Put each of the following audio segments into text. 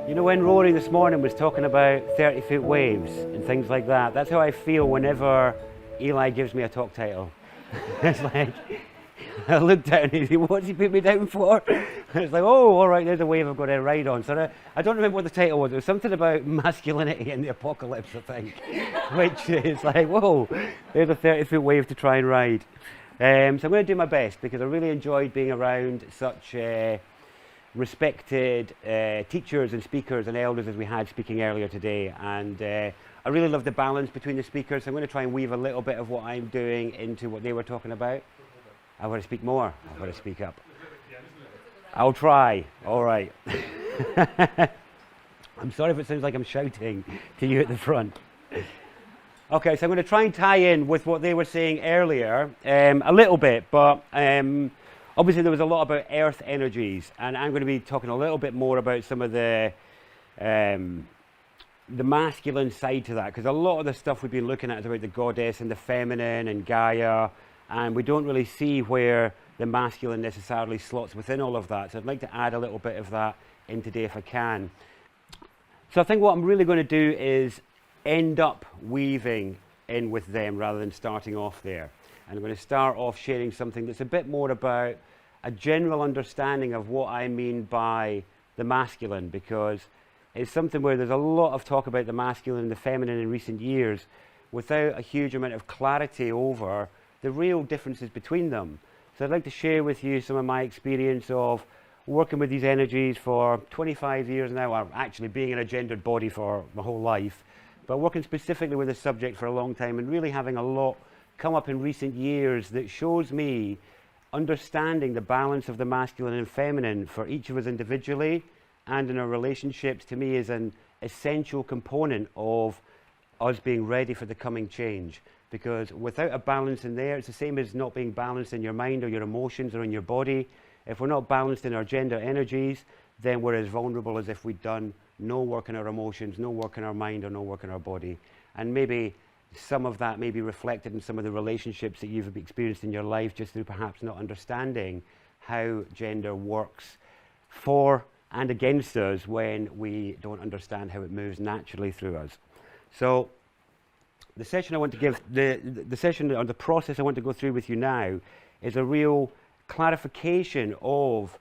You know, when Rory this morning was talking about 30-foot waves and things like that, that's how I feel whenever Eli gives me a talk title. It's like, I looked at him and he said, what's he put me down for? It's like, oh, all right, there's a wave I've got to ride on. So I don't remember what the title was. It was something about masculinity in the apocalypse, I think, which is like, whoa, there's a 30-foot wave to try and ride. So I'm going to do my best because I really enjoyed being around such respected teachers and speakers and elders as we had speaking earlier today, and I really love the balance between the speakers. So I'm going to try and weave a little bit of what I'm doing into what they were talking about. I want to speak more. I want to speak up. I'll try. All right. I'm sorry if it sounds like I'm shouting to you at the front. Okay, so I'm going to try and tie in with what they were saying earlier a little bit, but obviously there was a lot about earth energies, and I'm going to be talking a little bit more about some of the masculine side to that, because a lot of the stuff we've been looking at is about the goddess and the feminine and Gaia, and we don't really see where the masculine necessarily slots within all of that. So I'd like to add a little bit of that in today if I can. So I think what I'm really going to do is end up weaving in with them rather than starting off there. And I'm going to start off sharing something that's a bit more about a general understanding of what I mean by the masculine, because it's something where there's a lot of talk about the masculine and the feminine in recent years without a huge amount of clarity over the real differences between them. So I'd like to share with you some of my experience of working with these energies for 25 years now, or actually being in a gendered body for my whole life, but working specifically with this subject for a long time and really having a lot come up in recent years that shows me understanding the balance of the masculine and feminine for each of us individually and in our relationships, to me, is an essential component of us being ready for the coming change. Because without a balance in there, it's the same as not being balanced in your mind or your emotions or in your body. If we're not balanced in our gender energies, then we're as vulnerable as if we'd done no work in our emotions, no work in our mind, or no work in our body. And maybe some of that may be reflected in some of the relationships that you've experienced in your life, just through perhaps not understanding how gender works for and against us when we don't understand how it moves naturally through us. So the session I want to give, the session or the process I want to go through with you now is a real clarification of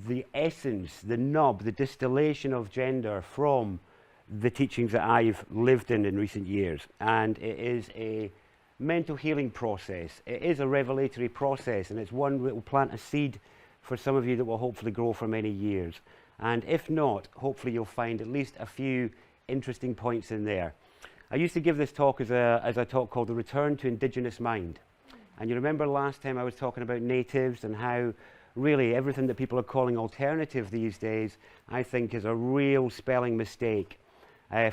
the essence, the nub, the distillation of gender from the teachings that I've lived in recent years. And it is a mental healing process. It is a revelatory process, and it's one that will plant a seed for some of you that will hopefully grow for many years. And if not, hopefully you'll find at least a few interesting points in there. I used to give this talk as a talk called The Return to Indigenous Mind. And you remember last time I was talking about natives and how really everything that people are calling alternative these days, I think, is a real spelling mistake.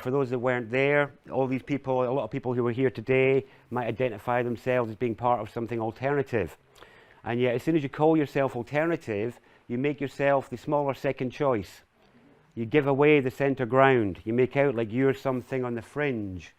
For those that weren't there, all these people, a lot of people who are here today might identify themselves as being part of something alternative. And yet as soon as you call yourself alternative, you make yourself the smaller second choice. You give away the center ground. You make out like you're something on the fringe,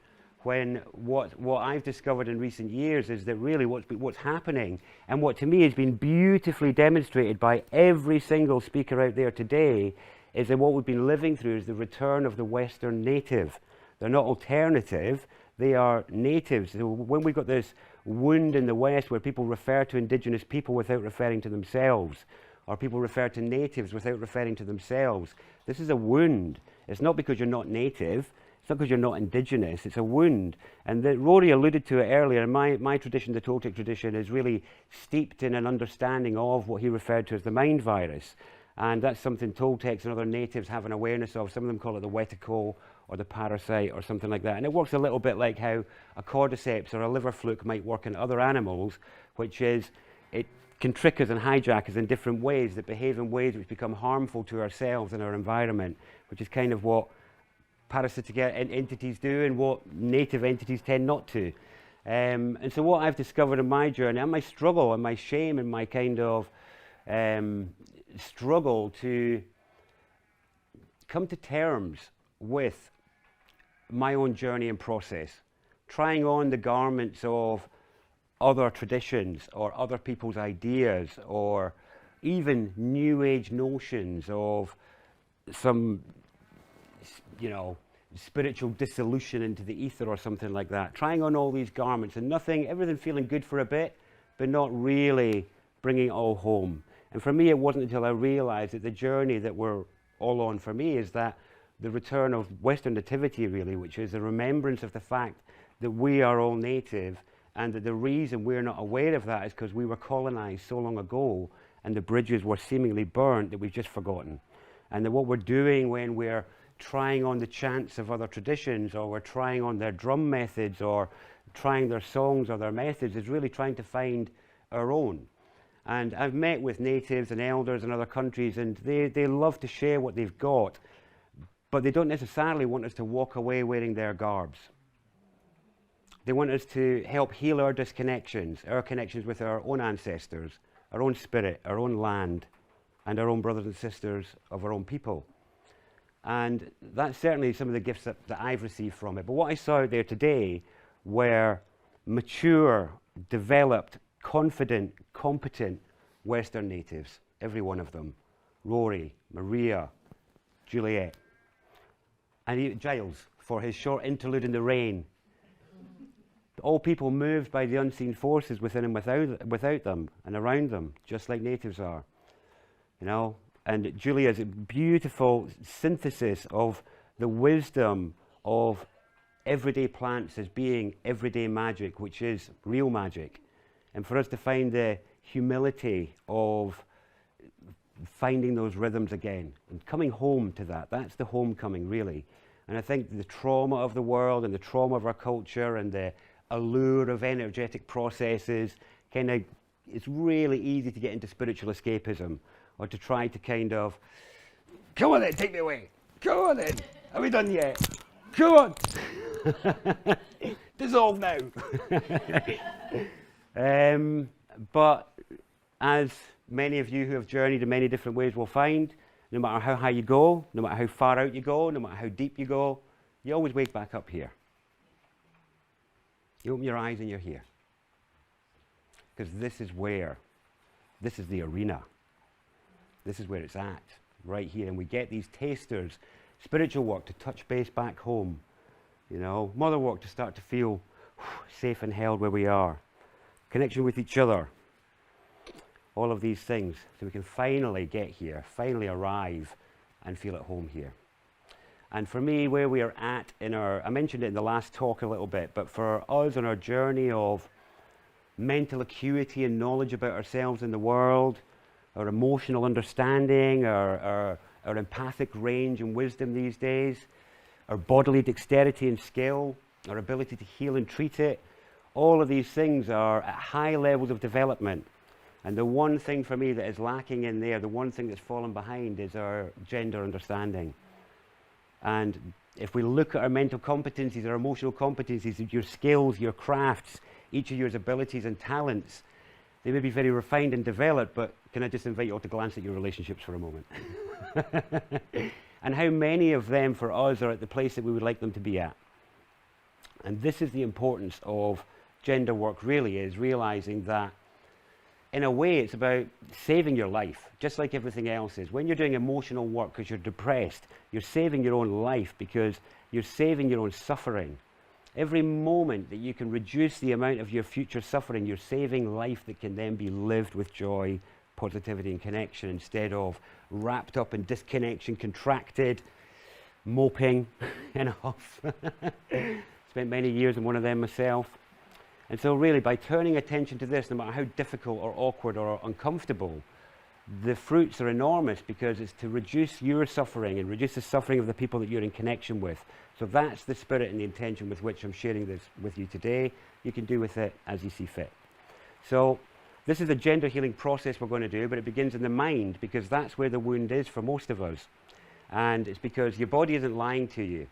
when what I've discovered in recent years is that really what's happening, and what to me has been beautifully demonstrated by every single speaker out there today, is that what we've been living through is the return of the Western native. They're not alternative, they are natives. So when we've got this wound in the West where people refer to indigenous people without referring to themselves, or people refer to natives without referring to themselves, this is a wound. It's not because you're not native, it's not because you're not indigenous, it's a wound. And Rory alluded to it earlier, and my tradition, the Toltec tradition, is really steeped in an understanding of what he referred to as the mind virus. And that's something Toltecs and other natives have an awareness of. Some of them call it the wetico or the parasite or something like that. And it works a little bit like how a cordyceps or a liver fluke might work in other animals, which is it can trick us and hijack us in different ways that behave in ways which become harmful to ourselves and our environment, which is kind of what parasitic entities do and what native entities tend not to. And so what I've discovered in my journey, and my struggle and my shame and my kind of struggle to come to terms with my own journey and process, trying on the garments of other traditions or other people's ideas, or even new age notions of some you know, spiritual dissolution into the ether or something like that. Trying on all these garments and everything feeling good for a bit, but not really bringing it all home. And for me, it wasn't until I realized that the journey that we're all on for me is that the return of Western nativity, really, which is a remembrance of the fact that we are all native, and that the reason we're not aware of that is because we were colonized so long ago and the bridges were seemingly burnt that we've just forgotten. And that what we're doing when we're trying on the chants of other traditions, or we're trying on their drum methods, or trying their songs or their methods, is really trying to find our own. And I've met with natives and elders in other countries, and they love to share what they've got, but they don't necessarily want us to walk away wearing their garbs. They want us to help heal our disconnections, our connections with our own ancestors, our own spirit, our own land, and our own brothers and sisters of our own people. And that's certainly some of the gifts that I've received from it. But what I saw out there today were mature, developed, confident, competent Western natives, every one of them. Rory, Maria, Juliet, and Giles for his short interlude in the rain. All people moved by the unseen forces within and without them and around them, just like natives are. You know, and Julia's a beautiful synthesis of the wisdom of everyday plants as being everyday magic, which is real magic. And for us to find the humility of finding those rhythms again and coming home to that. That's the homecoming, really. And I think the trauma of the world and the trauma of our culture and the allure of energetic processes it's really easy to get into spiritual escapism, or to try to kind of, come on then, take me away. Come on then. Are we done yet? Come on. Dissolve now. But as many of you who have journeyed in many different ways will find, no matter how high you go, no matter how far out you go, no matter how deep you go, you always wake back up here. You open your eyes and you're here. Because this is the arena. This is where it's at, right here. And we get these tasters, spiritual work to touch base back home, you know, mother work to start to feel safe and held where we are, connection with each other, all of these things, so we can finally get here, finally arrive and feel at home here. And for me, where we are at I mentioned it in the last talk a little bit, but for us on our journey of mental acuity and knowledge about ourselves and the world, our emotional understanding, our empathic range and wisdom these days, our bodily dexterity and skill, our ability to heal and treat it, all of these things are at high levels of development. And the one thing for me that is lacking in there, the one thing that's fallen behind, is our gender understanding. And if we look at our mental competencies, our emotional competencies, your skills, your crafts, each of your abilities and talents, they may be very refined and developed, but can I just invite you all to glance at your relationships for a moment? And how many of them for us are at the place that we would like them to be at? And this is the importance of gender work, really, is realizing that in a way it's about saving your life, just like everything else is. When you're doing emotional work because you're depressed, you're saving your own life because you're saving your own suffering. Every moment that you can reduce the amount of your future suffering, you're saving life that can then be lived with joy, positivity and connection, instead of wrapped up in disconnection, contracted, moping and off. Spent many years in one of them myself. And so really, by turning attention to this, no matter how difficult or awkward or uncomfortable, the fruits are enormous, because it's to reduce your suffering and reduce the suffering of the people that you're in connection with. So that's the spirit and the intention with which I'm sharing this with you today. You can do with it as you see fit. So this is a gender healing process we're going to do, but it begins in the mind, because that's where the wound is for most of us. And it's because your body isn't lying to you.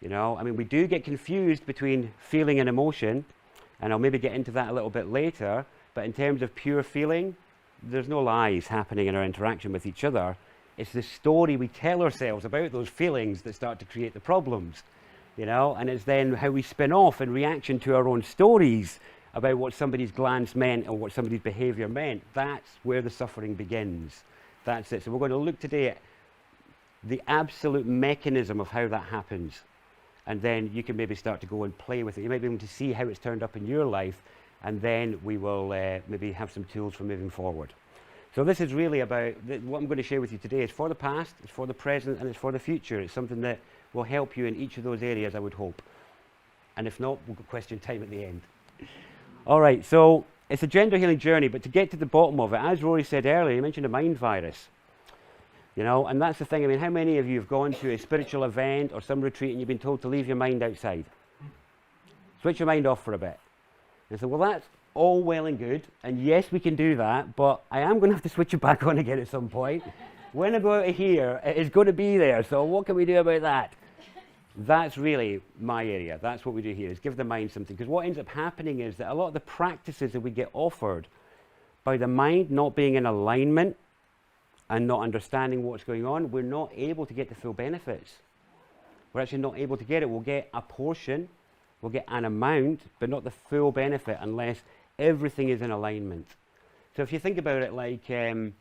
You know, I mean, we do get confused between feeling and emotion, and I'll maybe get into that a little bit later, but in terms of pure feeling, there's no lies happening in our interaction with each other. It's the story we tell ourselves about those feelings that start to create the problems, you know, and it's then how we spin off in reaction to our own stories about what somebody's glance meant or what somebody's behavior meant. That's where the suffering begins. That's it. So we're going to look today at the absolute mechanism of how that happens. And then you can maybe start to go and play with it. You might be able to see how it's turned up in your life, and then we will maybe have some tools for moving forward. So this is really about, what I'm going to share with you today is for the past, it's for the present, and it's for the future. It's something that will help you in each of those areas, I would hope. And if not, we'll go question time at the end. All right, so it's a gender healing journey, but to get to the bottom of it, as Rory said earlier, he mentioned a mind virus. You know, and that's the thing. I mean, how many of you have gone to a spiritual event or some retreat and you've been told to leave your mind outside? Switch your mind off for a bit. And so, well, that's all well and good, and yes, we can do that, but I am going to have to switch it back on again at some point. When I go out of here, it is going to be there, so what can we do about that? That's really my area. That's what we do here, is give the mind something. Because what ends up happening is that a lot of the practices that we get offered, by the mind not being in alignment and not understanding what's going on, we're not able to get the full benefits. We're actually not able to get it. We'll get a portion, we'll get an amount, but not the full benefit unless everything is in alignment. So if you think about it like you're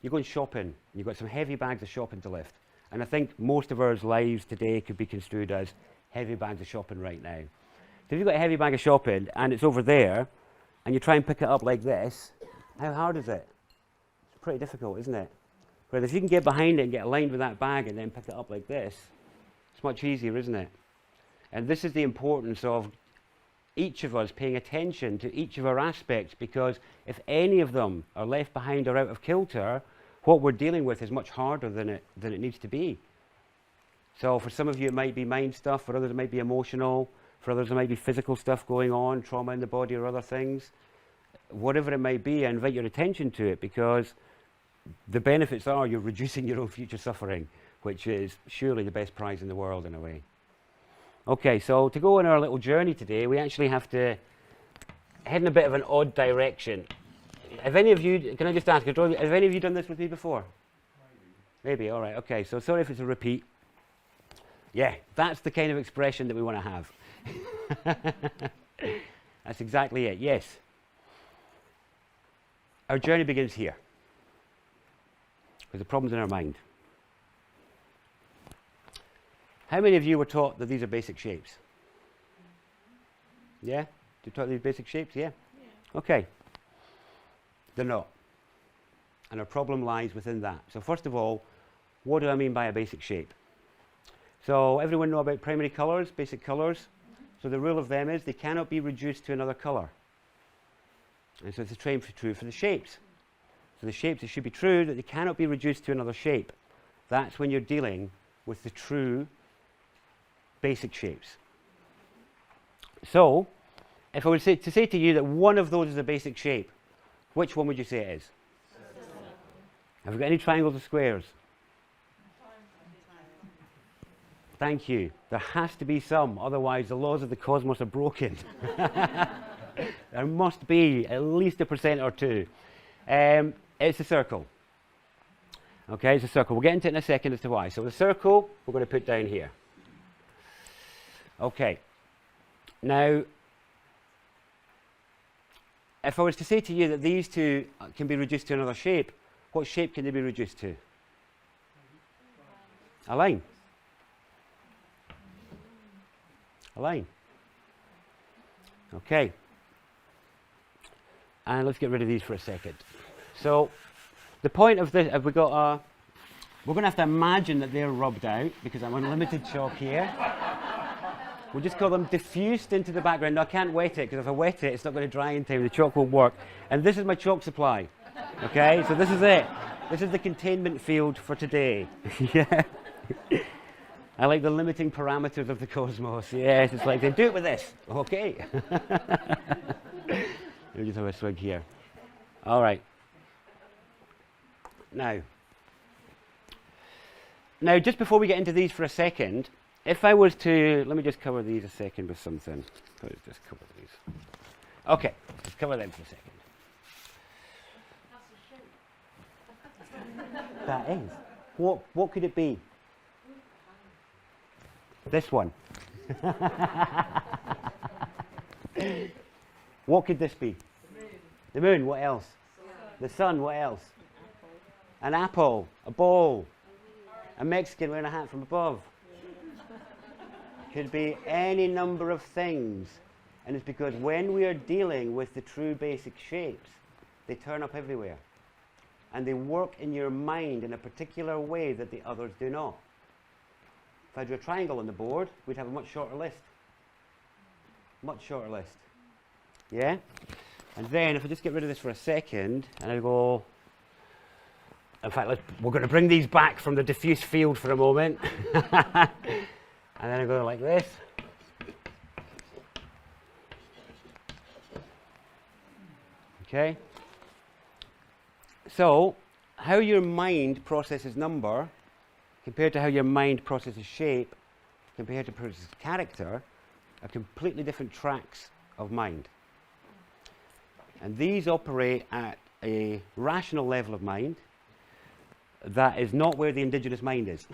going shopping, you've got some heavy bags of shopping to lift. And I think most of our lives today could be construed as heavy bags of shopping right now. So if you've got a heavy bag of shopping and it's over there, and you try and pick it up like this, how hard is it? It's pretty difficult, isn't it? Whereas if you can get behind it and get aligned with that bag and then pick it up like this, it's much easier, isn't it? And this is the importance of each of us paying attention to each of our aspects, because if any of them are left behind or out of kilter, what we're dealing with is much harder than it needs to be. So for some of you it might be mind stuff, for others it might be emotional, for others it might be physical stuff going on, trauma in the body or other things. Whatever it might be, I invite your attention to it, because the benefits are you're reducing your own future suffering, which is surely the best prize in the world in a way. Okay, so to go on our little journey today, we actually have to head in a bit of an odd direction. Have any of you, can I just ask, have any of you done this with me before? Maybe, all right, okay, so sorry if it's a repeat. Yeah, that's the kind of expression that we want to have. That's exactly it, yes. Our journey begins here, because the problem's in our mind. How many of you were taught that these are basic shapes? Yeah? You taught these basic shapes? Yeah? Okay. They're not. And our problem lies within that. So first of all, what do I mean by a basic shape? So everyone know about primary colours, basic colours? So the rule of them is they cannot be reduced to another colour. And so it's true for the shapes. So the shapes, it should be true that they cannot be reduced to another shape. That's when you're dealing with the true basic shapes. So, if I were to say to you that one of those is a basic shape, which one would you say it is? Have we got any triangles or squares? Thank you. There has to be some, otherwise the laws of the cosmos are broken. There must be at least 1% or 2%. It's a circle. Okay, it's a circle. We'll get into it in a second as to why. So the circle, we're going to put down here. Okay. Now, if I was to say to you that these two can be reduced to another shape, what shape can they be reduced to? A line. A line. Okay. And let's get rid of these for a second. So, the point of this, we're going to have to imagine that they're rubbed out, because I'm on limited chalk here. We'll just call them diffused into the background. No, I can't wet it, because if I wet it, it's not going to dry in time. The chalk won't work. And this is my chalk supply. Okay, so this is it. This is the containment field for today. Yeah. I like the limiting parameters of the cosmos. Yes, it's like, they do it with this. Okay. Let me just have a swig here. All right. Now, just before we get into these for a second, if I was to, let me just cover these a second with something. Let's just cover these. Okay, let's cover them for a second. That is. What could it be? This one. What could this be? The moon, what else? The sun, what else? An apple, a ball, A Mexican wearing a hat from above. Could be any number of things. And it's because when we are dealing with the true basic shapes, they turn up everywhere. And they work in your mind in a particular way that the others do not. If I drew a triangle on the board, we'd have a much shorter list. Much shorter list. Yeah? And then if I just get rid of this for a second, and I go, in fact, we're going to bring these back from the diffuse field for a moment. And then I go like this. Okay? So, how your mind processes number compared to how your mind processes shape compared to processes character are completely different tracks of mind. And these operate at a rational level of mind that is not where the indigenous mind is.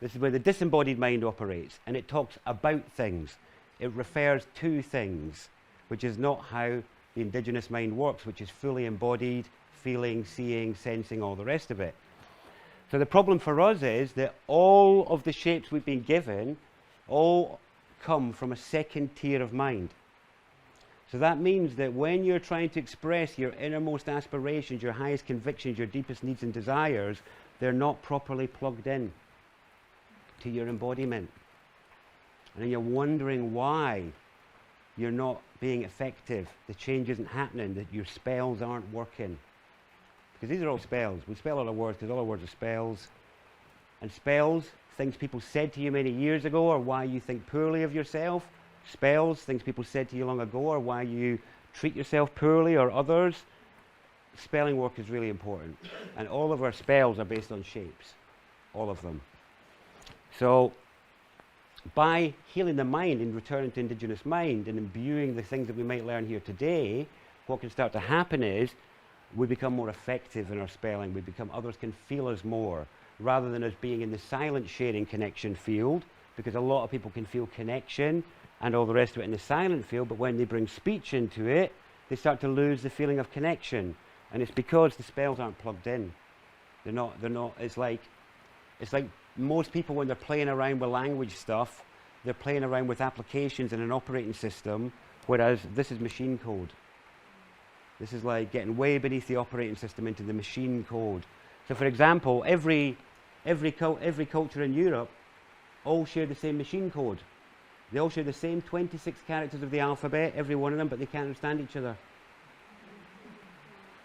This is where the disembodied mind operates, and it talks about things. It refers to things, which is not how the indigenous mind works, which is fully embodied, feeling, seeing, sensing, all the rest of it. So the problem for us is that all of the shapes we've been given all come from a second tier of mind. So that means that when you're trying to express your innermost aspirations, your highest convictions, your deepest needs and desires, they're not properly plugged in to your embodiment. And then you're wondering why you're not being effective, the change isn't happening, that your spells aren't working. Because these are all spells. We spell all our words because all our words are spells. And spells, things people said to you many years ago, or why you think poorly of yourself. Spells, things people said to you long ago, or why you treat yourself poorly or others. Spelling work is really important. And all of our spells are based on shapes. All of them. So, by healing the mind and returning to indigenous mind and imbuing the things that we might learn here today, what can start to happen is we become more effective in our spelling. Others can feel us more, rather than us being in the silent sharing connection field, because a lot of people can feel connection and all the rest of it in the silent field, but when they bring speech into it, they start to lose the feeling of connection. And it's because the spells aren't plugged in. They're not, it's like most people when they're playing around with language stuff, they're playing around with applications and an operating system, whereas this is machine code. This is like getting way beneath the operating system into the machine code. So for example, every culture in Europe all share the same machine code. They all share the same 26 characters of the alphabet, every one of them, but they can't understand each other.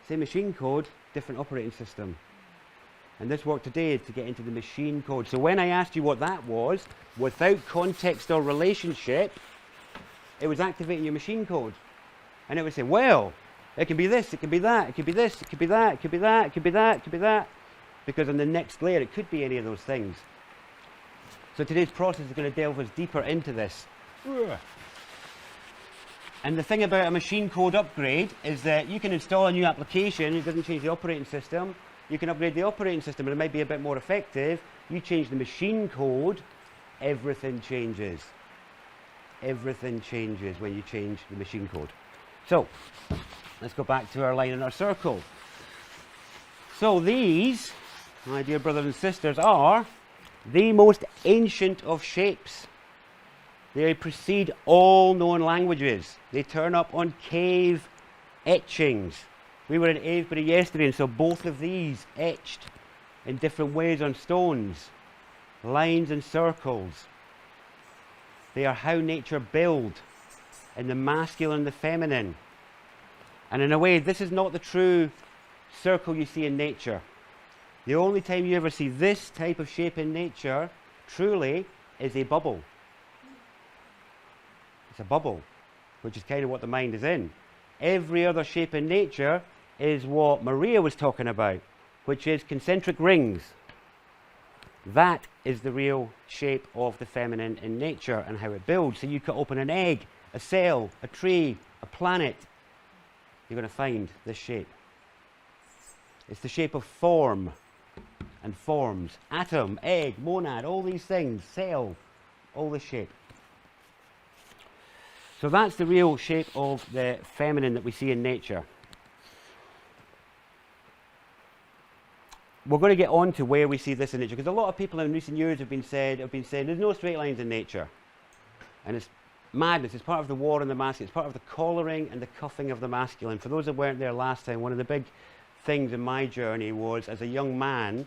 Same machine code, different operating system. And this work today is to get into the machine code. So when I asked you what that was, without context or relationship, it was activating your machine code. And it would say, well, it can be this, it can be that, it could be this, it could be that, it could be that, it could be that, it could be that. Because on the next layer, it could be any of those things. So today's process is going to delve us deeper into this. And the thing about a machine code upgrade is that you can install a new application, it doesn't change the operating system. You can upgrade the operating system and it might be a bit more effective. You change the machine code, everything changes. Everything changes when you change the machine code. So, let's go back to our line and our circle. So these, my dear brothers and sisters, are the most ancient of shapes. They precede all known languages. They turn up on cave etchings. We were in Avebury yesterday, and so both of these etched in different ways on stones, lines and circles. They are how nature builds, in the masculine and the feminine. And in a way, this is not the true circle you see in nature. The only time you ever see this type of shape in nature, truly, is a bubble. It's a bubble, which is kind of what the mind is in. Every other shape in nature is what Maria was talking about, which is concentric rings. That is the real shape of the feminine in nature and how it builds. So you could open an egg, a cell, a tree, a planet. You're going to find this shape. It's the shape of form and forms. Atom, egg, monad, all these things, cell, all this shape. So that's the real shape of the feminine that we see in nature. we're going to get on to where we see this in nature, because a lot of people in recent years have been saying there's no straight lines in nature. And it's madness. It's part of the war on the masculine. It's part of the collaring and the cuffing of the masculine. For those that weren't there last time, one of the big things in my journey was, as a young man,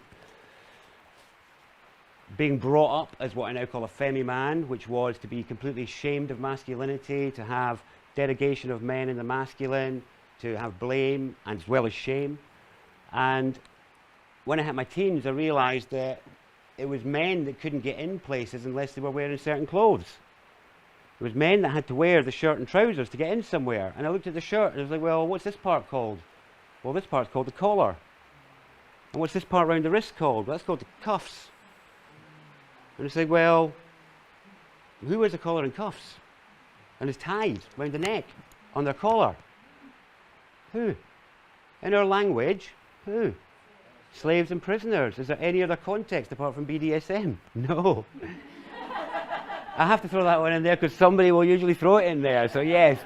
being brought up as what I now call a femi-man, which was to be completely ashamed of masculinity, to have derogation of men in the masculine, to have blame as well as shame. And when I hit my teens, I realized that it was men that couldn't get in places unless they were wearing certain clothes. It was men that had to wear the shirt and trousers to get in somewhere. And I looked at the shirt and I was like, well, what's this part called? Well, this part's called the collar. And what's this part around the wrist called? Well, that's called the cuffs. And it's like, well, who wears a collar and cuffs? And is tied around the neck on their collar? Who? In our language, who? Slaves and prisoners. Is there any other context apart from BDSM? No. I have to throw that one in there because somebody will usually throw it in there, so yes.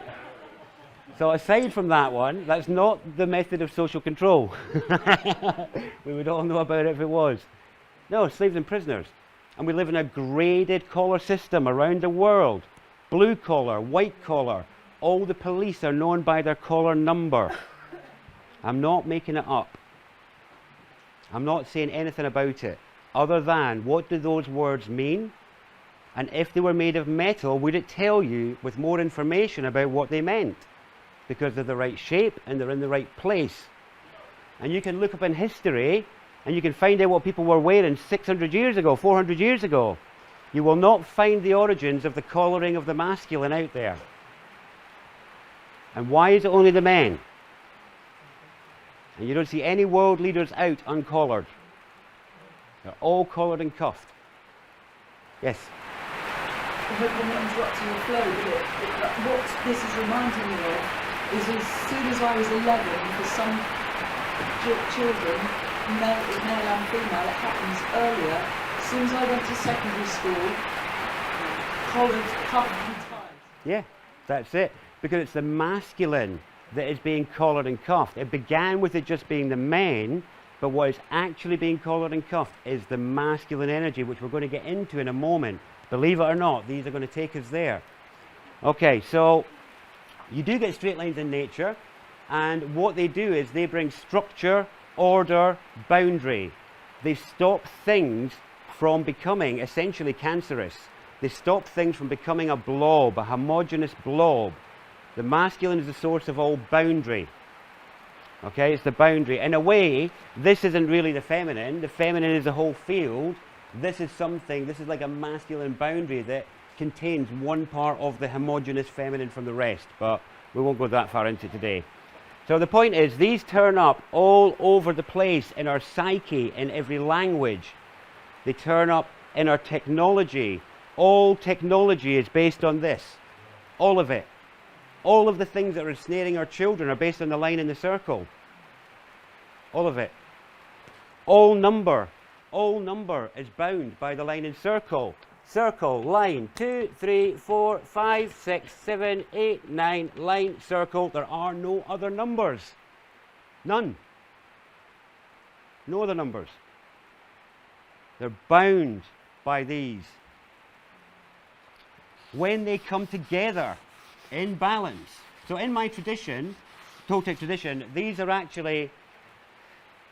So aside from that one, that's not the method of social control. We would all know about it if it was. No, slaves and prisoners. And we live in a graded collar system around the world. Blue collar, white collar. All the police are known by their collar number. I'm not making it up. I'm not saying anything about it, other than what do those words mean? And if they were made of metal, would it tell you with more information about what they meant? Because they're the right shape and they're in the right place. And you can look up in history and you can find out what people were wearing 600 years ago, 400 years ago. You will not find the origins of the collaring of the masculine out there. And why is it only the men? And you don't see any world leaders out uncollared. They're all collared and cuffed. Yes? I hope I'm not interrupting your flow, but what this is reminding me of is as soon as I was 11, for some children, male and female, it happens earlier. As soon as I went to secondary school, collared, cuffed and tied. Yeah, that's it. Because it's the masculine that is being collared and cuffed. It began with it just being the men, but what is actually being collared and cuffed is the masculine energy, which we're going to get into in a moment. Believe it or not, these are going to take us there. Okay, so you do get straight lines in nature, and what they do is they bring structure, order, boundary. They stop things from becoming essentially cancerous. They stop things from becoming a blob, a homogeneous blob. The masculine is the source of all boundary. Okay, it's the boundary. In a way, this isn't really the feminine. The feminine is a whole field. This is something, this is like a masculine boundary that contains one part of the homogeneous feminine from the rest, but we won't go that far into today. So the point is, these turn up all over the place in our psyche, in every language. They turn up in our technology. All technology is based on this. All of it. All of the things that are ensnaring our children are based on the line in the circle. All of it. All number is bound by the line in circle. Circle, line, 2, 3, 4, 5, 6, 7, 8, 9, line, circle. There are no other numbers. None. No other numbers. They're bound by these. When they come together in balance. So in my tradition, Toltec tradition, these are actually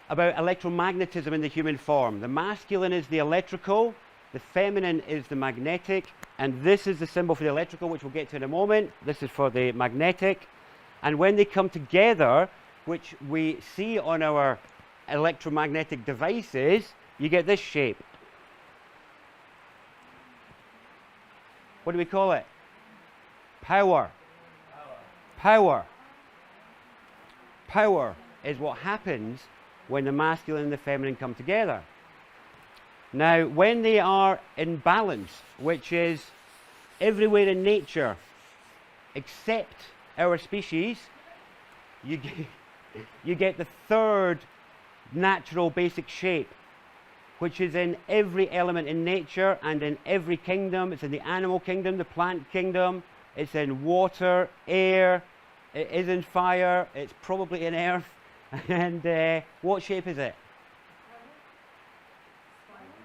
about electromagnetism in the human form. The masculine is the electrical, the feminine is the magnetic, and this is the symbol for the electrical, which we'll get to in a moment. This is for the magnetic. And when they come together, which we see on our electromagnetic devices, you get this shape. What do we call it? Power. Power. Power is what happens when the masculine and the feminine come together. Now, when they are in balance, which is everywhere in nature except our species, you get the third natural basic shape, which is in every element in nature and in every kingdom. It's in the animal kingdom, the plant kingdom, it's in water, air, it is in fire, it's probably in earth. And what shape is it?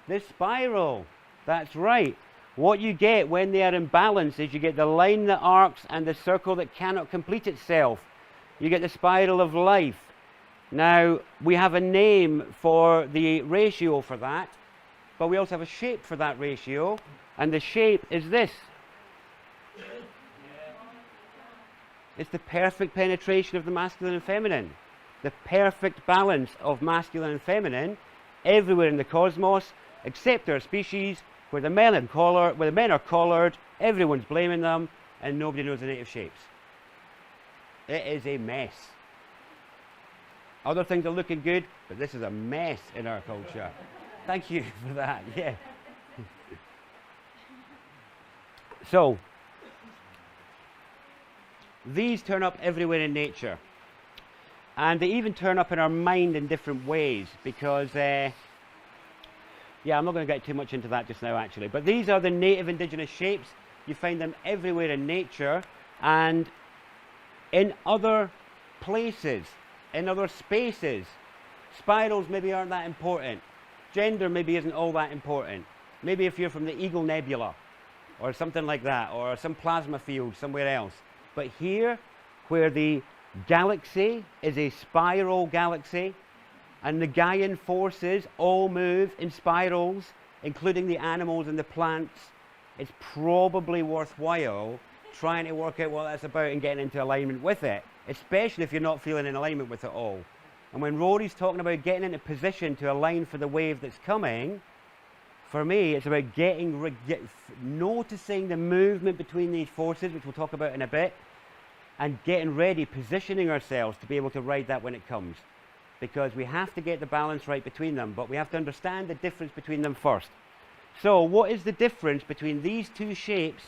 The spiral. That's right. What you get when they are in balance is you get the line that arcs and the circle that cannot complete itself. You get the spiral of life. Now, we have a name for the ratio for that, but we also have a shape for that ratio, and the shape is this. It's the perfect penetration of the masculine and feminine. The perfect balance of masculine and feminine everywhere in the cosmos, except our species, where the men are collared, everyone's blaming them, and nobody knows the native shapes. It is a mess. Other things are looking good, but this is a mess in our culture. Thank you for that, yeah. So, these turn up everywhere in nature. And they even turn up in our mind in different ways, because, yeah, I'm not going to get too much into that just now, actually. But these are the native indigenous shapes. You find them everywhere in nature and in other places, in other spaces. Spirals maybe aren't that important. Gender maybe isn't all that important. Maybe if you're from the Eagle Nebula or something like that, or some plasma field somewhere else. But here, where the galaxy is a spiral galaxy, and the Gaian forces all move in spirals, including the animals and the plants, it's probably worthwhile trying to work out what that's about and getting into alignment with it, especially if you're not feeling in alignment with it all. And when Rory's talking about getting into position to align for the wave that's coming, for me, it's about noticing the movement between these forces, which we'll talk about in a bit, and getting ready, positioning ourselves to be able to ride that when it comes. Because we have to get the balance right between them, but we have to understand the difference between them first. So what is the difference between these two shapes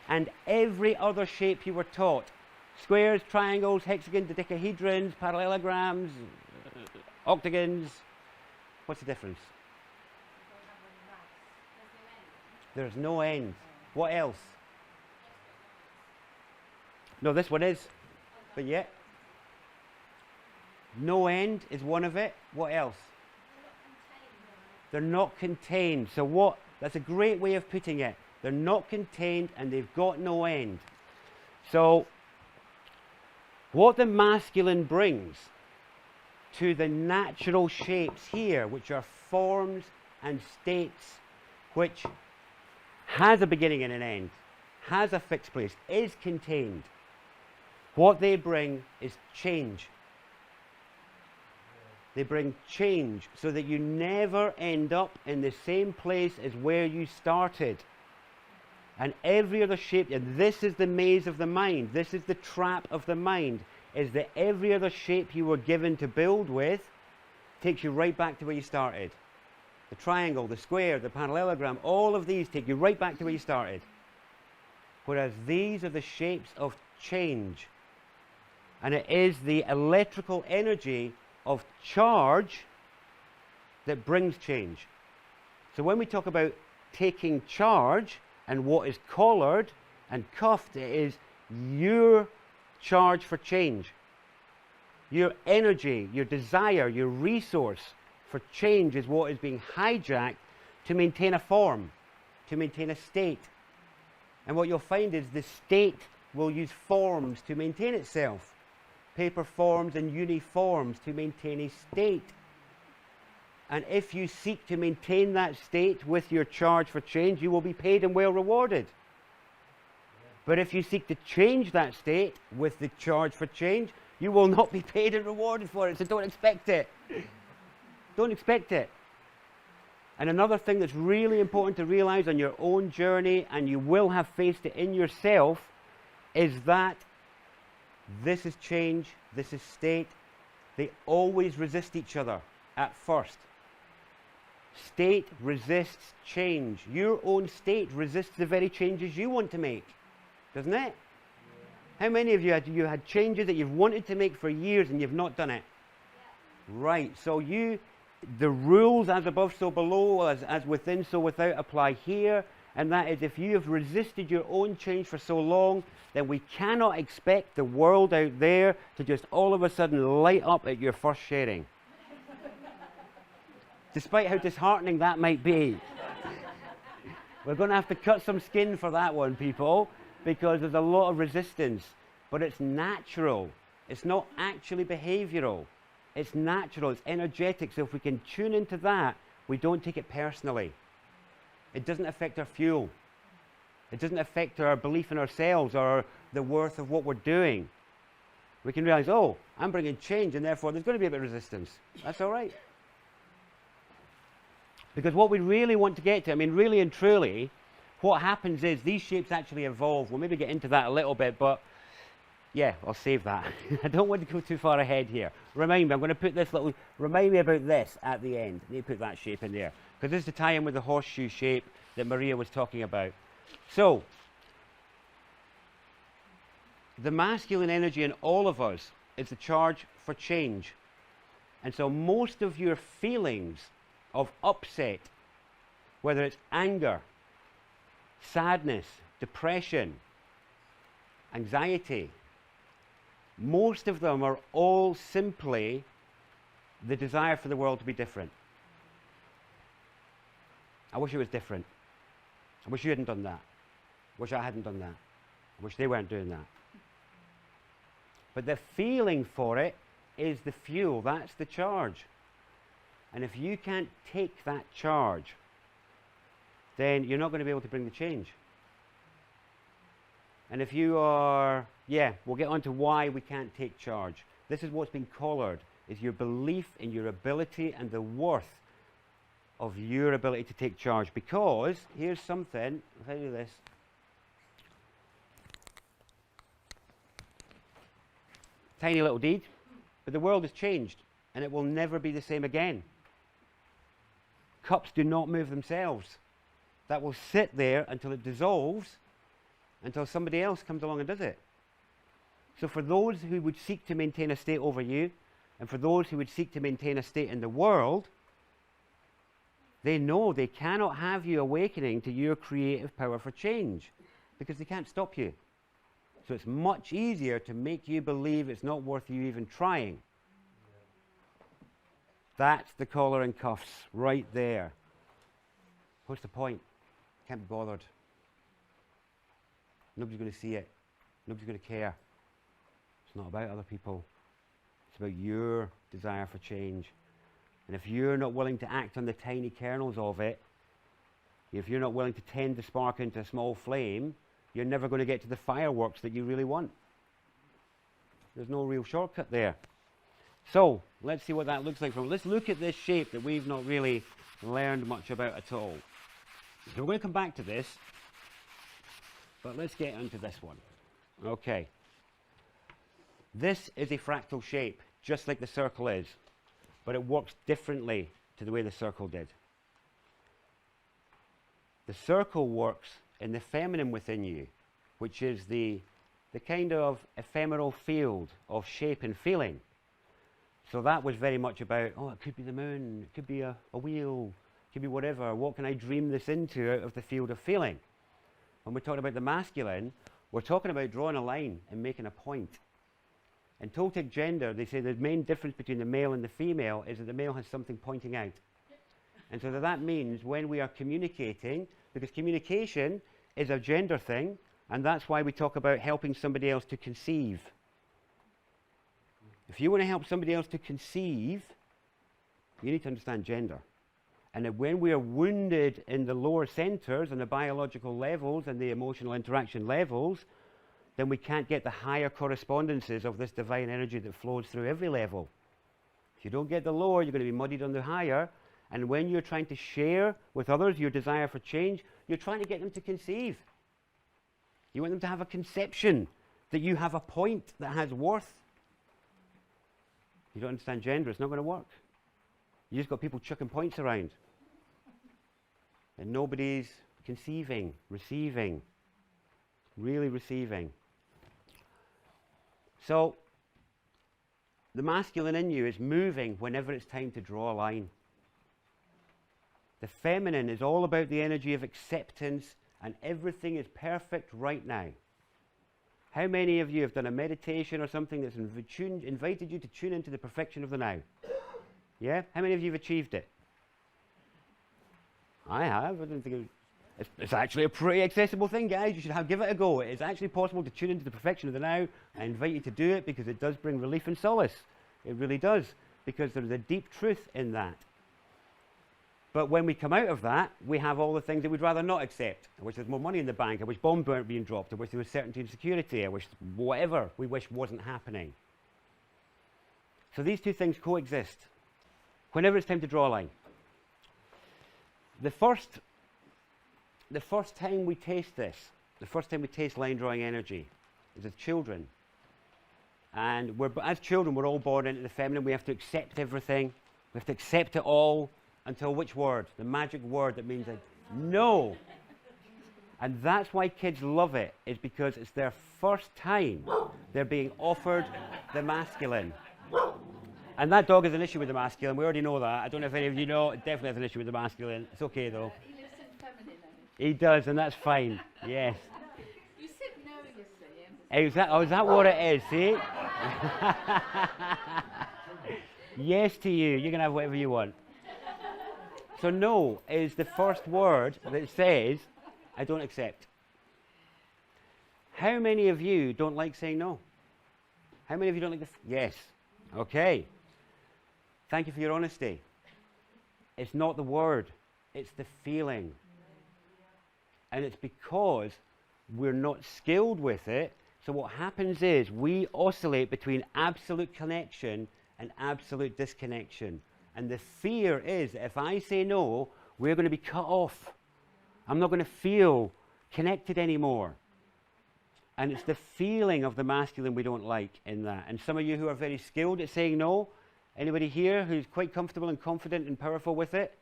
and every other shape you were taught? Squares, triangles, hexagons, dodecahedrons, parallelograms, octagons. What's the difference? There's no end. What else? No, this one is. But yet, no end is one of it. What else? They're not contained. So what? That's a great way of putting it. They're not contained and they've got no end. So what the masculine brings to the natural shapes here, which are forms and states, which has a beginning and an end, has a fixed place, is contained. What they bring is change. They bring change so that you never end up in the same place as where you started. And every other shape, and this is the maze of the mind, this is the trap of the mind, is that every other shape you were given to build with takes you right back to where you started. The triangle, the square, the parallelogram, all of these take you right back to where you started. Whereas these are the shapes of change. And it is the electrical energy of charge that brings change. So when we talk about taking charge and what is collared and cuffed, it is your charge for change. Your energy, your desire, your resource for change is what is being hijacked to maintain a form, to maintain a state. And what you'll find is the state will use forms to maintain itself. Paper forms and uniforms to maintain a state. And if you seek to maintain that state with your charge for change, you will be paid and well rewarded. But if you seek to change that state with the charge for change, you will not be paid and rewarded for it, so don't expect it. Don't expect it. And another thing that's really important to realize on your own journey, and you will have faced it in yourself, is that this is change, this is state. They always resist each other at first. State resists change. Your own state resists the very changes you want to make, doesn't it? Yeah. How many of you had changes that you've wanted to make for years and you've not done it? Yeah. Right, so the rules as above so below, as within so without apply here. And that is, if you have resisted your own change for so long, then we cannot expect the world out there to just all of a sudden light up at your first sharing. despite how disheartening that might be. We're going to have to cut some skin for that one, people, because there's a lot of resistance. But it's natural. It's not actually behavioral. It's natural. It's energetic. So if we can tune into that, we don't take it personally. It doesn't affect our fuel. It doesn't affect our belief in ourselves or the worth of what we're doing. We can realize, oh, I'm bringing change, and therefore there's going to be a bit of resistance. That's all right. Because what we really want to get to, I mean, really and truly, what happens is these shapes actually evolve. We'll maybe get into that a little bit, but yeah, I'll save that. I don't want to go too far ahead here. Remind me, I'm going to put this little, remind me about this at the end. I need to put that shape in there. Because this is to tie in with the horseshoe shape that Maria was talking about. So, the masculine energy in all of us is the charge for change. And so most of your feelings of upset, whether it's anger, sadness, depression, anxiety, most of them are all simply the desire for the world to be different. I wish it was different. I wish you hadn't done that. I wish I hadn't done that. I wish they weren't doing that. But the feeling for it is the fuel. That's the charge. And if you can't take that charge, then you're not going to be able to bring the change. And if you are, yeah, we'll get on to why we can't take charge. This is what's been collared, is your belief in your ability and the worth of your ability to take charge. Because, here's something, if I do this. Tiny little deed, but the world has changed, and it will never be the same again. Cups do not move themselves. That will sit there until it dissolves, until somebody else comes along and does it. So for those who would seek to maintain a state over you, and for those who would seek to maintain a state in the world, they know they cannot have you awakening to your creative power for change, because they can't stop you. So it's much easier to make you believe it's not worth you even trying. That's the collar and cuffs right there. What's the point? Can't be bothered. Nobody's going to see it. Nobody's going to care. It's not about other people. It's about your desire for change. And if you're not willing to act on the tiny kernels of it, if you're not willing to tend the spark into a small flame, you're never going to get to the fireworks that you really want. There's no real shortcut there. So, let's see what that looks like. Let's look at this shape that we've not really learned much about at all. So we're going to come back to this, but let's get into this one. Okay. This is a fractal shape, just like the circle is, but it works differently to the way the circle did. The circle works in the feminine within you, which is the kind of ephemeral field of shape and feeling. So that was very much about, oh, it could be the moon, it could be a wheel, it could be whatever. What can I dream this into out of the field of feeling? When we're talking about the masculine, we're talking about drawing a line and making a point. In Toltec gender, they say the main difference between the male and the female is that the male has something pointing out. And so that means when we are communicating, because communication is a gender thing, and that's why we talk about helping somebody else to conceive. If you want to help somebody else to conceive, you need to understand gender. And that when we are wounded in the lower centers and the biological levels and the emotional interaction levels, then we can't get the higher correspondences of this divine energy that flows through every level. If you don't get the lower, you're going to be muddied on the higher. And when you're trying to share with others your desire for change, you're trying to get them to conceive. You want them to have a conception that you have a point that has worth. You don't understand gender, it's not going to work. You just got people chucking points around. And nobody's conceiving, receiving, really receiving. So, the masculine in you is moving whenever it's time to draw a line. The feminine is all about the energy of acceptance, and everything is perfect right now. How many of you have done a meditation or something that's invited you to tune into the perfection of the now? Yeah? How many of you have achieved it? I have. I don't think it's actually a pretty accessible thing, guys. You should give it a go. It's actually possible to tune into the perfection of the now. I invite you to do it because it does bring relief and solace. It really does, because there's a deep truth in that. But when we come out of that, we have all the things that we'd rather not accept. I wish there's more money in the bank. I wish bombs weren't being dropped. I wish there was certainty and security. I wish whatever we wish wasn't happening. So these two things coexist. Whenever it's time to draw a line. The first time we taste this, the first time we taste line drawing energy, is as children. And as children, we're all born into the feminine. We have to accept everything. We have to accept it all until which word? The magic word that means no. And that's why kids love it, is because it's their first time they're being offered the masculine. And that dog has an issue with the masculine. We already know that. I don't know if any of you know. It definitely has an issue with the masculine. It's okay, though. He lives in feminine energy. He does, and that's fine. Yes. You said no yesterday. Is that what it is? See? Yes to you. You can have whatever you want. So no is the first word that says, I don't accept. How many of you don't like saying no? How many of you don't like this? Yes. Okay. Thank you for your honesty. It's not the word, it's the feeling. And it's because we're not skilled with it. So what happens is we oscillate between absolute connection and absolute disconnection. And the fear is that if I say no, we're going to be cut off. I'm not going to feel connected anymore. And it's the feeling of the masculine we don't like in that. And some of you who are very skilled at saying no, anybody here who's quite comfortable and confident and powerful with it?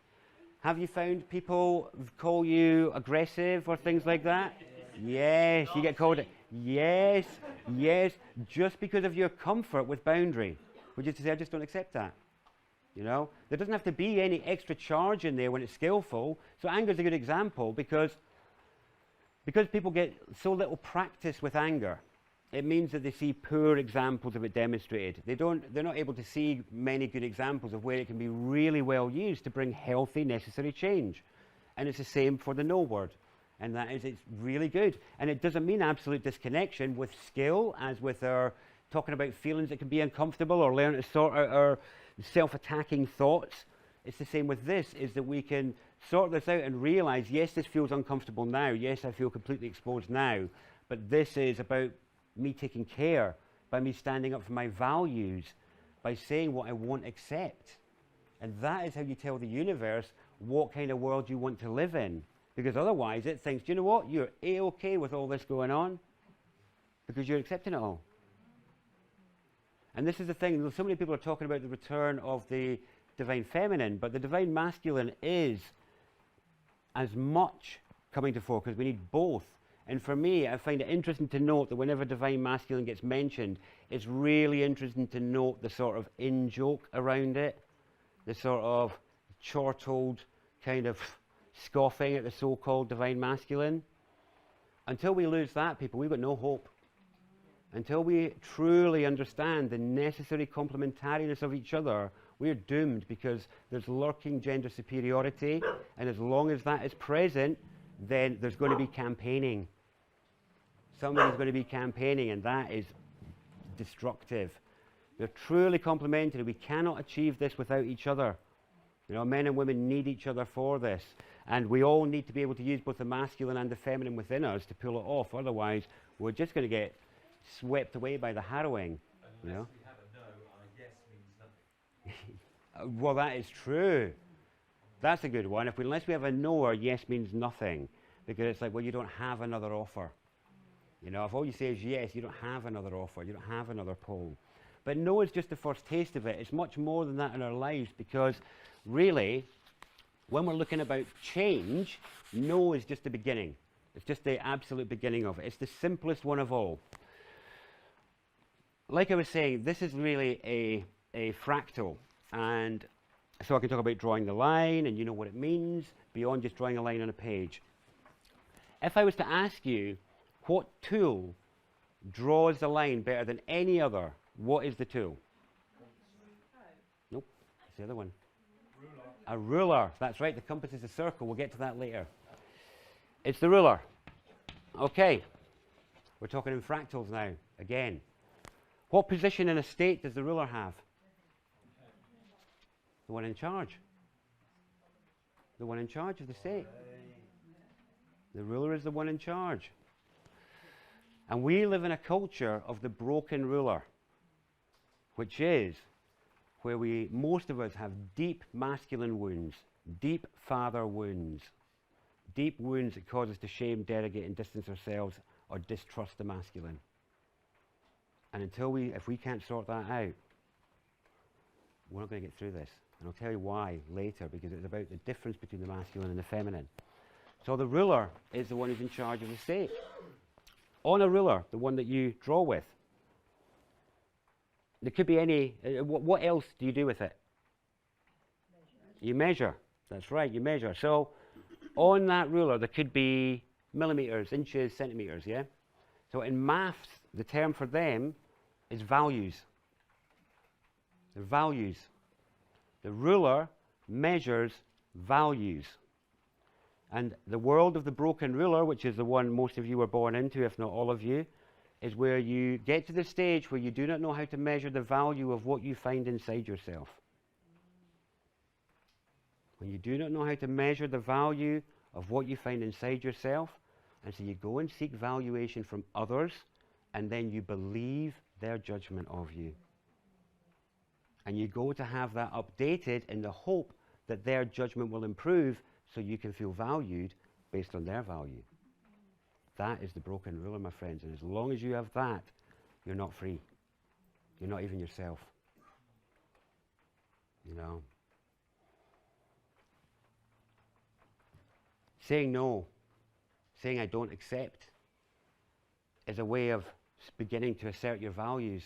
Have you found people call you aggressive or things like that? Yes, you get called it. Yes, yes, just because of your comfort with boundary. Which is to say, I just don't accept that. You know, there doesn't have to be any extra charge in there when it's skillful. So anger is a good example because people get so little practice with anger. It means that they see poor examples of it demonstrated. They're not able to see many good examples of where it can be really well used to bring healthy, necessary change. And it's the same for the no word. And that is, it's really good. And it doesn't mean absolute disconnection with skill, as with our talking about feelings that can be uncomfortable or learn to sort out our self-attacking thoughts. It's the same with this, is that we can sort this out and realize, yes, this feels uncomfortable now. Yes, I feel completely exposed now. But this is about me taking care, by me standing up for my values, by saying what I won't accept. And that is how you tell the universe what kind of world you want to live in. Because otherwise it thinks, do you know what? You're A-okay with all this going on because you're accepting it all. And this is the thing, so many people are talking about the return of the divine feminine, but the divine masculine is as much coming to fore because we need both. And for me, I find it interesting to note that whenever divine masculine gets mentioned, it's really interesting to note the sort of in-joke around it, the sort of chortled kind of scoffing at the so-called divine masculine. Until we lose that, people, we've got no hope. Until we truly understand the necessary complementariness of each other, we're doomed because there's lurking gender superiority, and as long as that is present, then there's going to be campaigning. Somebody's going to be campaigning, and that is destructive. They're truly complementary. We cannot achieve this without each other. You know, men and women need each other for this, and we all need to be able to use both the masculine and the feminine within us to pull it off. Otherwise, we're just going to get swept away by the harrowing. Unless you know? we have a no, our yes means nothing. Well, that is true. That's a good one. Unless we have a no, our yes means nothing. Because it's like, well, you don't have another offer. You know, if all you say is yes, you don't have another offer. You don't have another poll. But no is just the first taste of it. It's much more than that in our lives, because really, when we're looking about change, no is just the beginning. It's just the absolute beginning of it. It's the simplest one of all. Like I was saying, this is really a fractal. And so I can talk about drawing the line, and you know what it means, beyond just drawing a line on a page. If I was to ask you, what tool draws the line better than any other, what is the tool? Nope, it's the other one. Ruler. A ruler. That's right, the compass is a circle. We'll get to that later. It's the ruler. Okay. We're talking in fractals now, again. What position in a state does the ruler have? The one in charge. The one in charge of the state. The ruler is the one in charge. And we live in a culture of the broken ruler, which is where most of us have deep masculine wounds, deep father wounds, deep wounds that cause us to shame, derogate, and distance ourselves or distrust the masculine. And if we can't sort that out, we're not going to get through this. And I'll tell you why later, because it's about the difference between the masculine and the feminine. So the ruler is the one who's in charge of the state. On a ruler, the one that you draw with, there could be any, what else do you do with it? You measure. That's right, you measure. So on that ruler, there could be millimeters, inches, centimeters, yeah? So in maths, the term for them is values. They're values. The ruler measures values. And the world of the broken ruler, which is the one most of you were born into, if not all of you, is where you get to the stage where you do not know how to measure the value of what you find inside yourself. When you do not know how to measure the value of what you find inside yourself, and so you go and seek valuation from others, and then you believe their judgment of you. And you go to have that updated in the hope that their judgment will improve so you can feel valued based on their value. That is the broken ruler, my friends. And as long as you have that, you're not free. You're not even yourself. You know. Saying no, saying I don't accept, is a way of beginning to assert your values,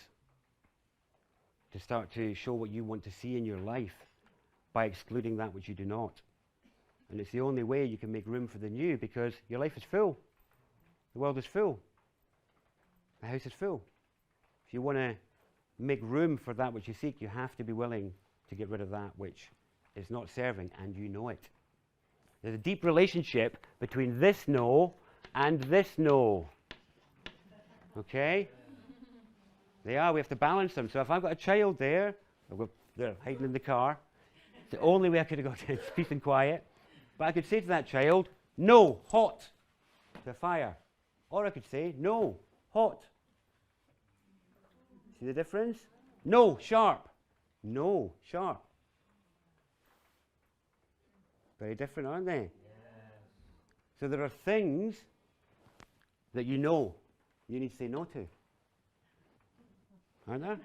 to start to show what you want to see in your life by excluding that which you do not. And it's the only way you can make room for the new, because your life is full. The world is full. The house is full. If you want to make room for that which you seek, you have to be willing to get rid of that which is not serving, and you know it. There's a deep relationship between this no and this no. Okay? They are. We have to balance them. So if I've got a child there, they're hiding in the car. It's the only way I could have got it. Peace and quiet. But I could say to that child, no, hot, to fire. Or I could say, no, hot. See the difference? No, sharp. No, sharp. Very different, aren't they? Yes. So there are things that you know you need to say no to. Aren't there?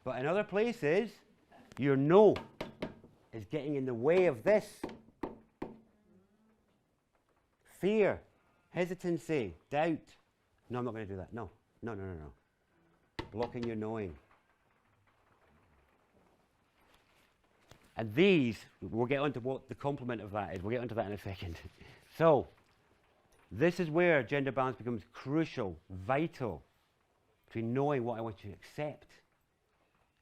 But in other places, your no is getting in the way of this. Fear, hesitancy, doubt. No, I'm not going to do that. No. Blocking your knowing. And these, we'll get onto what the complement of that is. We'll get onto that in a second. So, this is where gender balance becomes crucial, vital, between knowing what I want to accept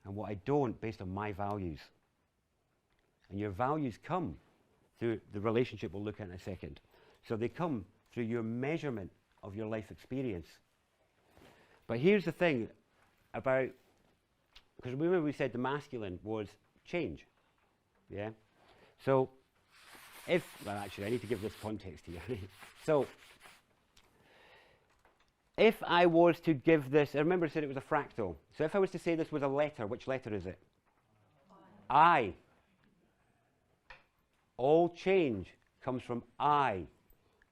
and what I don't based on my values. And your values come through the relationship we'll look at in a second. So they come through your measurement of your life experience. But here's the thing about, because remember we said the masculine was change. Yeah? So, well actually I need to give this context here. So, if I was to give this, I remember I said it was a fractal. So if I was to say this was a letter, which letter is it? I. All change comes from I,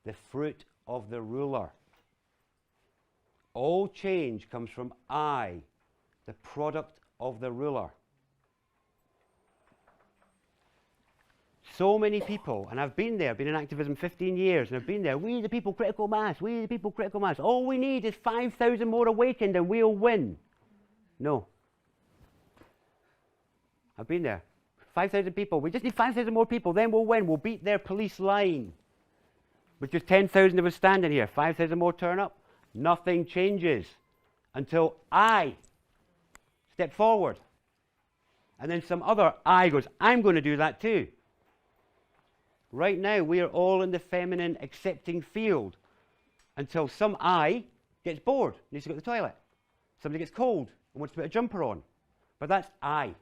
the fruit of the ruler. All change comes from I, the product of the ruler. So many people, and I've been there, been in activism 15 years, and I've been there, we the people, critical mass, we the people, critical mass. All we need is 5,000 more awakened and we'll win. No. I've been there. 5,000 people. We just need 5,000 more people, then we'll win. We'll beat their police line. With just 10,000 of us standing here, 5,000 more turn up. Nothing changes until I step forward And then some other I goes, I'm going to do that too. Right now, we are all in the feminine accepting field until some I gets bored, needs to go to the toilet. Somebody gets cold and wants to put a jumper on. But that's I.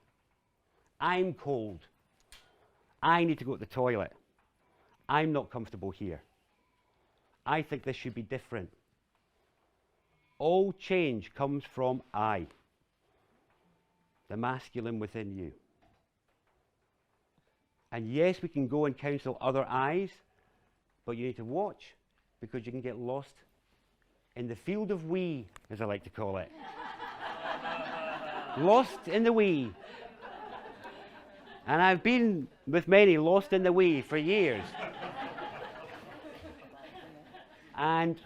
I'm cold. I need to go to the toilet. I'm not comfortable here. I think this should be different. All change comes from I, the masculine within you. And yes, we can go and counsel other I's, but you need to watch because you can get lost in the field of we, as I like to call it. Lost in the we. And I've been with many lost in the we for years. And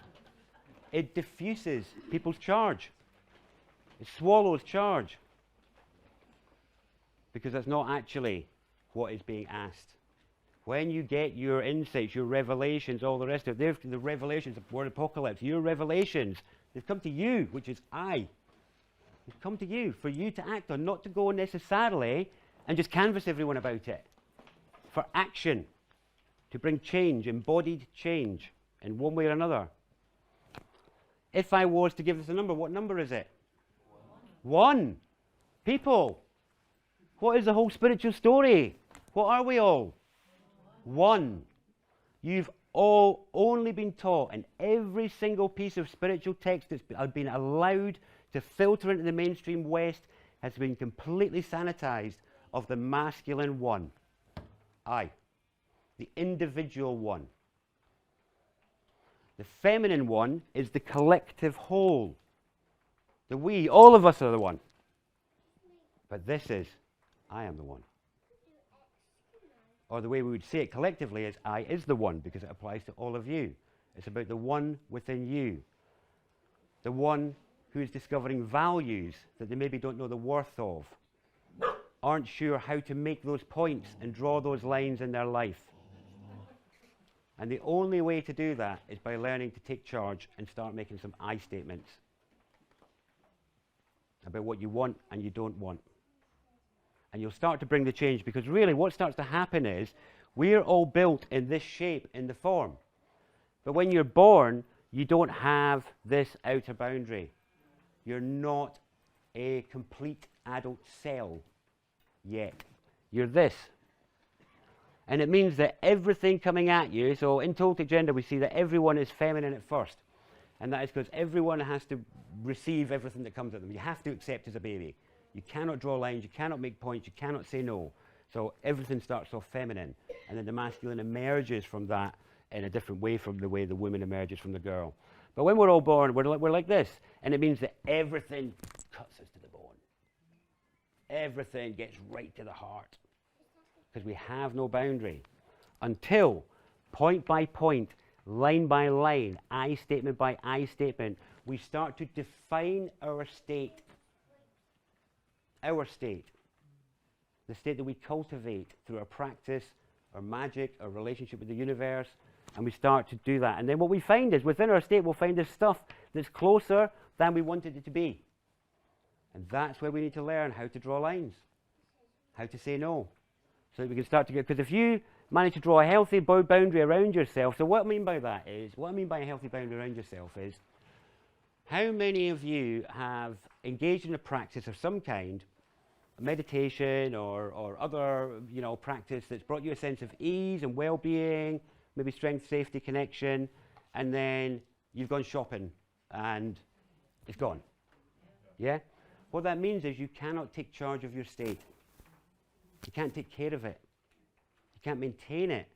it diffuses people's charge. It swallows charge. Because that's not actually what is being asked. When you get your insights, your revelations, all the rest of it, the revelations of word apocalypse, your revelations, they've come to you, which is I. They've come to you for you to act on, not to go necessarily and just canvass everyone about it. For action, to bring change, embodied change, in one way or another. If I was to give this a number, what number is it? 1. People. What is the whole spiritual story? What are we all? 1. You've all only been taught, and every single piece of spiritual text that's been allowed to filter into the mainstream West has been completely sanitized of the masculine one. I. The individual one. The feminine one is the collective whole. The we, all of us are the one. But this is, I am the one. Or the way we would say it collectively is, I is the one, because it applies to all of you. It's about the one within you. The one who is discovering values that they maybe don't know the worth of. Aren't sure how to make those points and draw those lines in their life. And the only way to do that is by learning to take charge and start making some I statements about what you want and you don't want. And you'll start to bring the change, because really what starts to happen is we're all built in this shape, in the form. But when you're born, you don't have this outer boundary. You're not a complete adult cell yet. You're this. And it means that everything coming at you, so in Toltec gender we see that everyone is feminine at first. And that is because everyone has to receive everything that comes at them. You have to accept as a baby. You cannot draw lines, you cannot make points, you cannot say no. So everything starts off feminine. And then the masculine emerges from that in a different way from the way the woman emerges from the girl. But when we're all born, we're like this. And it means that everything cuts us to the bone. Everything gets right to the heart. Because we have no boundary. Until, point by point, line by line, I statement by I statement, we start to define our state. Our state. The state that we cultivate through our practice, our magic, our relationship with the universe. And we start to do that. And then what we find is, within our state, we'll find this stuff that's closer than we wanted it to be. And that's where we need to learn how to draw lines. How to say no. So that we can start to get, because if you manage to draw a healthy boundary around yourself, so what I mean by that is, what I mean by a healthy boundary around yourself is, how many of you have engaged in a practice of some kind, meditation or other, practice that's brought you a sense of ease and well-being, maybe strength, safety, connection, and then you've gone shopping and it's gone. Yeah? What that means is you cannot take charge of your state. You can't take care of it. You can't maintain it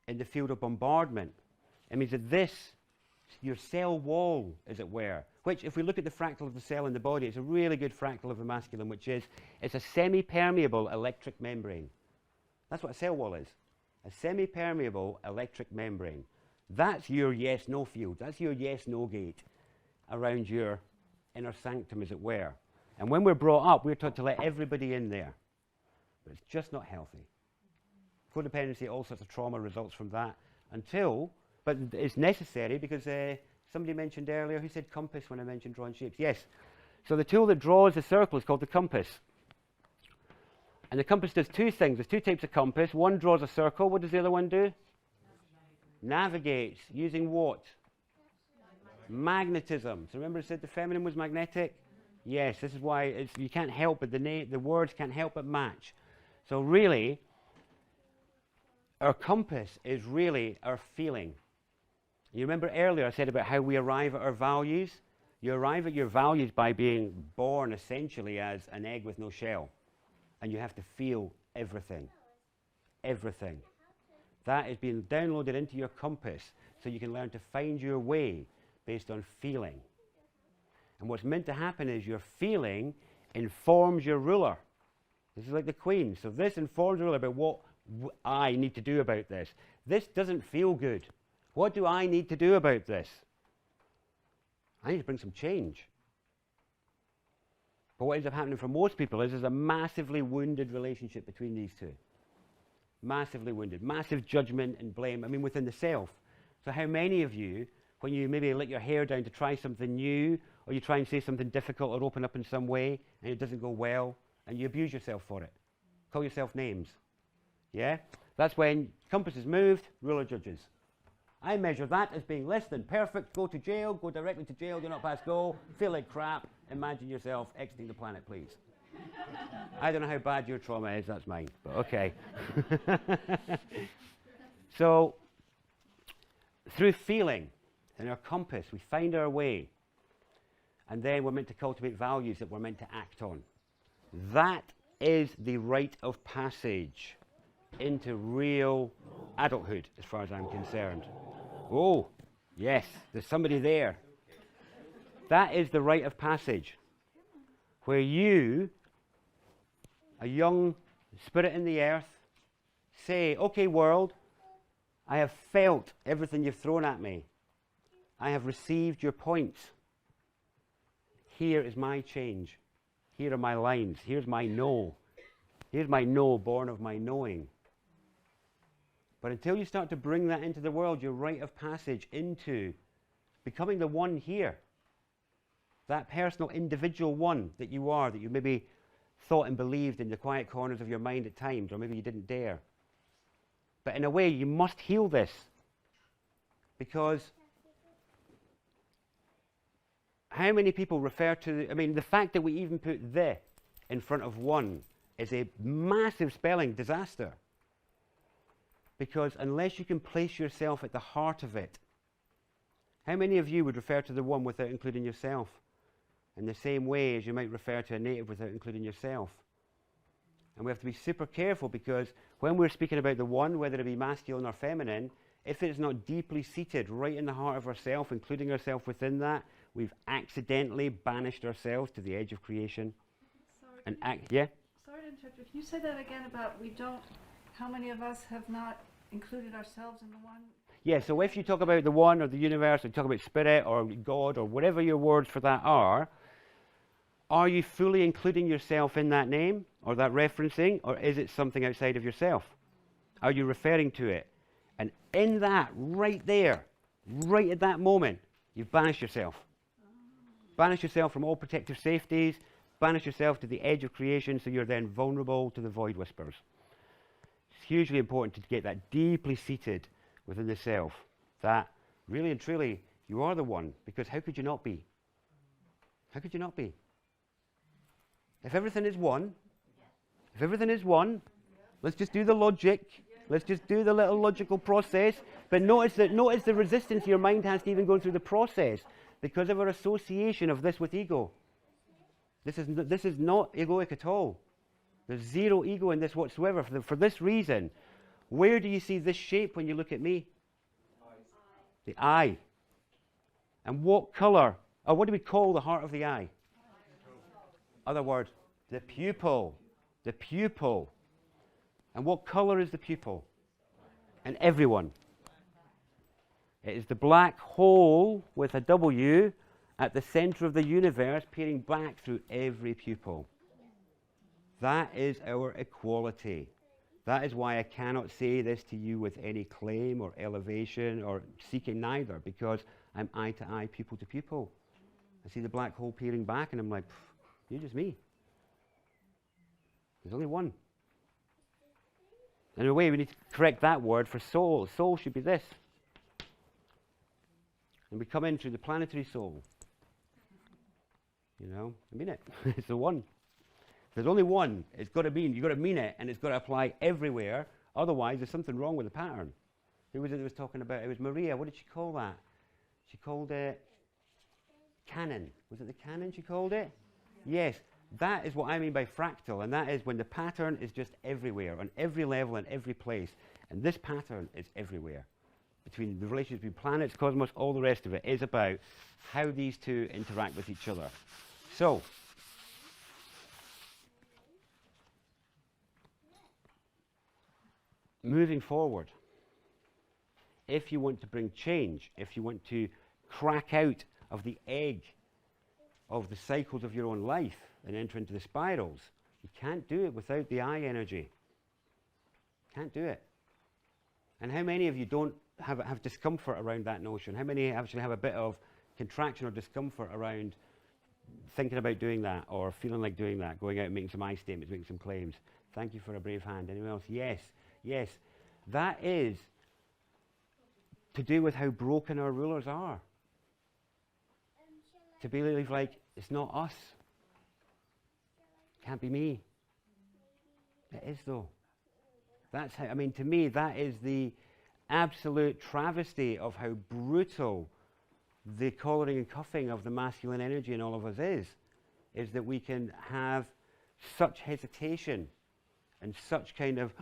in the field of bombardment. It means that this, your cell wall, as it were, which if we look at the fractal of the cell in the body, it's a really good fractal of the masculine, which is, it's a semi-permeable electric membrane. That's what a cell wall is. A semi-permeable electric membrane. That's your yes-no field. That's your yes-no gate around your inner sanctum, as it were. And when we're brought up, we're taught to let everybody in there. But it's just not healthy. Codependency, all sorts of trauma results from that but it's necessary because somebody mentioned earlier, who said compass when I mentioned drawing shapes? Yes. So the tool that draws the circle is called the compass. And the compass does two things. There's two types of compass. One draws a circle. What does the other one do? Navigates. Using what? Magnetism. So remember I said the feminine was magnetic? Yes, this is why you can't help but the words can't help but match. So really, our compass is really our feeling. You remember earlier I said about how we arrive at our values? You arrive at your values by being born essentially as an egg with no shell. And you have to feel everything. Everything. That is being downloaded into your compass so you can learn to find your way based on feeling. And what's meant to happen is your feeling informs your ruler. This is like the Queen. So this informs the ruler about what I need to do about this. This doesn't feel good. What do I need to do about this? I need to bring some change. But what ends up happening for most people is there's a massively wounded relationship between these two. Massively wounded. Massive judgment and blame, I mean, within the self. So how many of you, when you maybe let your hair down to try something new, or you try and say something difficult or open up in some way, and it doesn't go well, and you abuse yourself for it? Call yourself names. Yeah? That's when compass is moved, ruler judges. I measure that as being less than perfect. Go to jail, go directly to jail, do not pass go, feel like crap, imagine yourself exiting the planet, please. I don't know how bad your trauma is, that's mine, but okay. So, through feeling and our compass, we find our way, and then we're meant to cultivate values that we're meant to act on. That is the rite of passage into real adulthood, as far as I'm concerned. Oh, yes, there's somebody there. That is the rite of passage, where you, a young spirit in the earth, say, okay, world, I have felt everything you've thrown at me. I have received your points. Here is my change. Here are my lines. Here's my no. Here's my no born of my knowing. But until you start to bring that into the world, your rite of passage into becoming the one here, that personal individual one that you are, that you maybe thought and believed in the quiet corners of your mind at times, or maybe you didn't dare. But in a way, you must heal this, because how many people refer to, I mean, the fact that we even put the in front of one is a massive spelling disaster. Because unless you can place yourself at the heart of it, how many of you would refer to the one without including yourself? In the same way as you might refer to a native without including yourself. And we have to be super careful, because when we're speaking about the one, whether it be masculine or feminine, if it's not deeply seated right in the heart of ourself, including ourselves within that, we've accidentally banished ourselves to the edge of creation. Sorry, yeah? sorry to interrupt you. Can you say that again about how many of us have not included ourselves in the one? Yeah, so if you talk about the one or the universe, or you talk about spirit or God or whatever your words for that are you fully including yourself in that name or that referencing, or is it something outside of yourself? Are you referring to it? And in that, right there, right at that moment, you've banished yourself. Banish yourself from all protective safeties, banish yourself to the edge of creation, so you're then vulnerable to the void whispers. It's hugely important to get that deeply seated within the self, that really and truly you are the one, because how could you not be? How could you not be? If everything is one, let's just do the logic, let's just do the little logical process, but notice the resistance your mind has to even go through the process, because of our association of this with ego. This is not egoic at all. There's zero ego in this whatsoever. For this reason, where do you see this shape when you look at me? The eye. And what color, or what do we call the heart of the eye? Other word, the pupil. The pupil. And what color is the pupil? And everyone. It is the black hole with a W at the center of the universe, peering back through every pupil. That is our equality. That is why I cannot say this to you with any claim or elevation or seeking neither, because I'm eye to eye, pupil to pupil. I see the black hole peering back and I'm like, you're just me. There's only one. And in a way, we need to correct that word for soul. Soul should be this. And we come in through the planetary soul. You know, I mean it. It's the one. If there's only one, it's got to mean, you've got to mean it, and it's got to apply everywhere. Otherwise, there's something wrong with the pattern. Who was it that was talking about? It was Maria. What did she call that? She called it canon. Was it the canon she called it? Yes. That is what I mean by fractal, and that is when the pattern is just everywhere, on every level and every place. And this pattern is everywhere. Between the relationship between planets, cosmos, all the rest of it is about how these two interact with each other. So, moving forward, if you want to bring change, if you want to crack out of the egg of the cycles of your own life and enter into the spirals, you can't do it without the I energy. Can't do it. And how many of you don't have discomfort around that notion? How many actually have a bit of contraction or discomfort around thinking about doing that or feeling like doing that, going out and making some I statements, making some claims? Thank you for a brave hand. Anyone else? Yes, yes. That is to do with how broken our rulers are. To believe like, it's not us. Can't be me. It is though. That's how, I mean, to me, that is the absolute travesty of how brutal the collaring and cuffing of the masculine energy in all of us is that we can have such hesitation and such kind of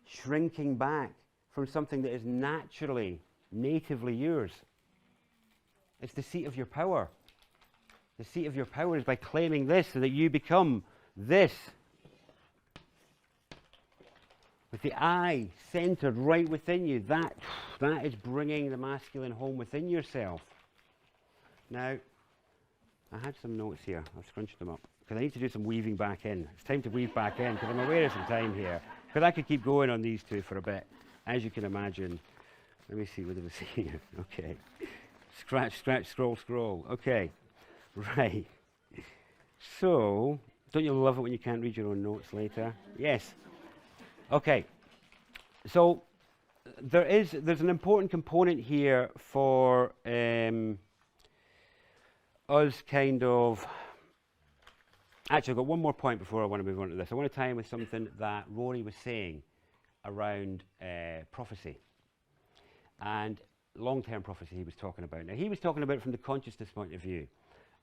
shrinking back from something that is naturally, natively yours. It's the seat of your power. The seat of your power is by claiming this so that you become this. With the I centered right within you, that is bringing the masculine home within yourself. Now, I had some notes here. I've scrunched them up because I need to do some weaving back in. It's time to weave back in because I'm aware of some time here. Because I could keep going on these two for a bit, as you can imagine. Let me see what it was here. Okay. Scratch, scratch, scroll, scroll. Okay. Right. So, don't you love it when you can't read your own notes later? Yes. Okay. So, there's an important component here for us kind of... Actually, I've got one more point before I want to move on to this. I want to tie in with something that Rory was saying around prophecy. And long-term prophecy he was talking about. Now, he was talking about it from the consciousness point of view.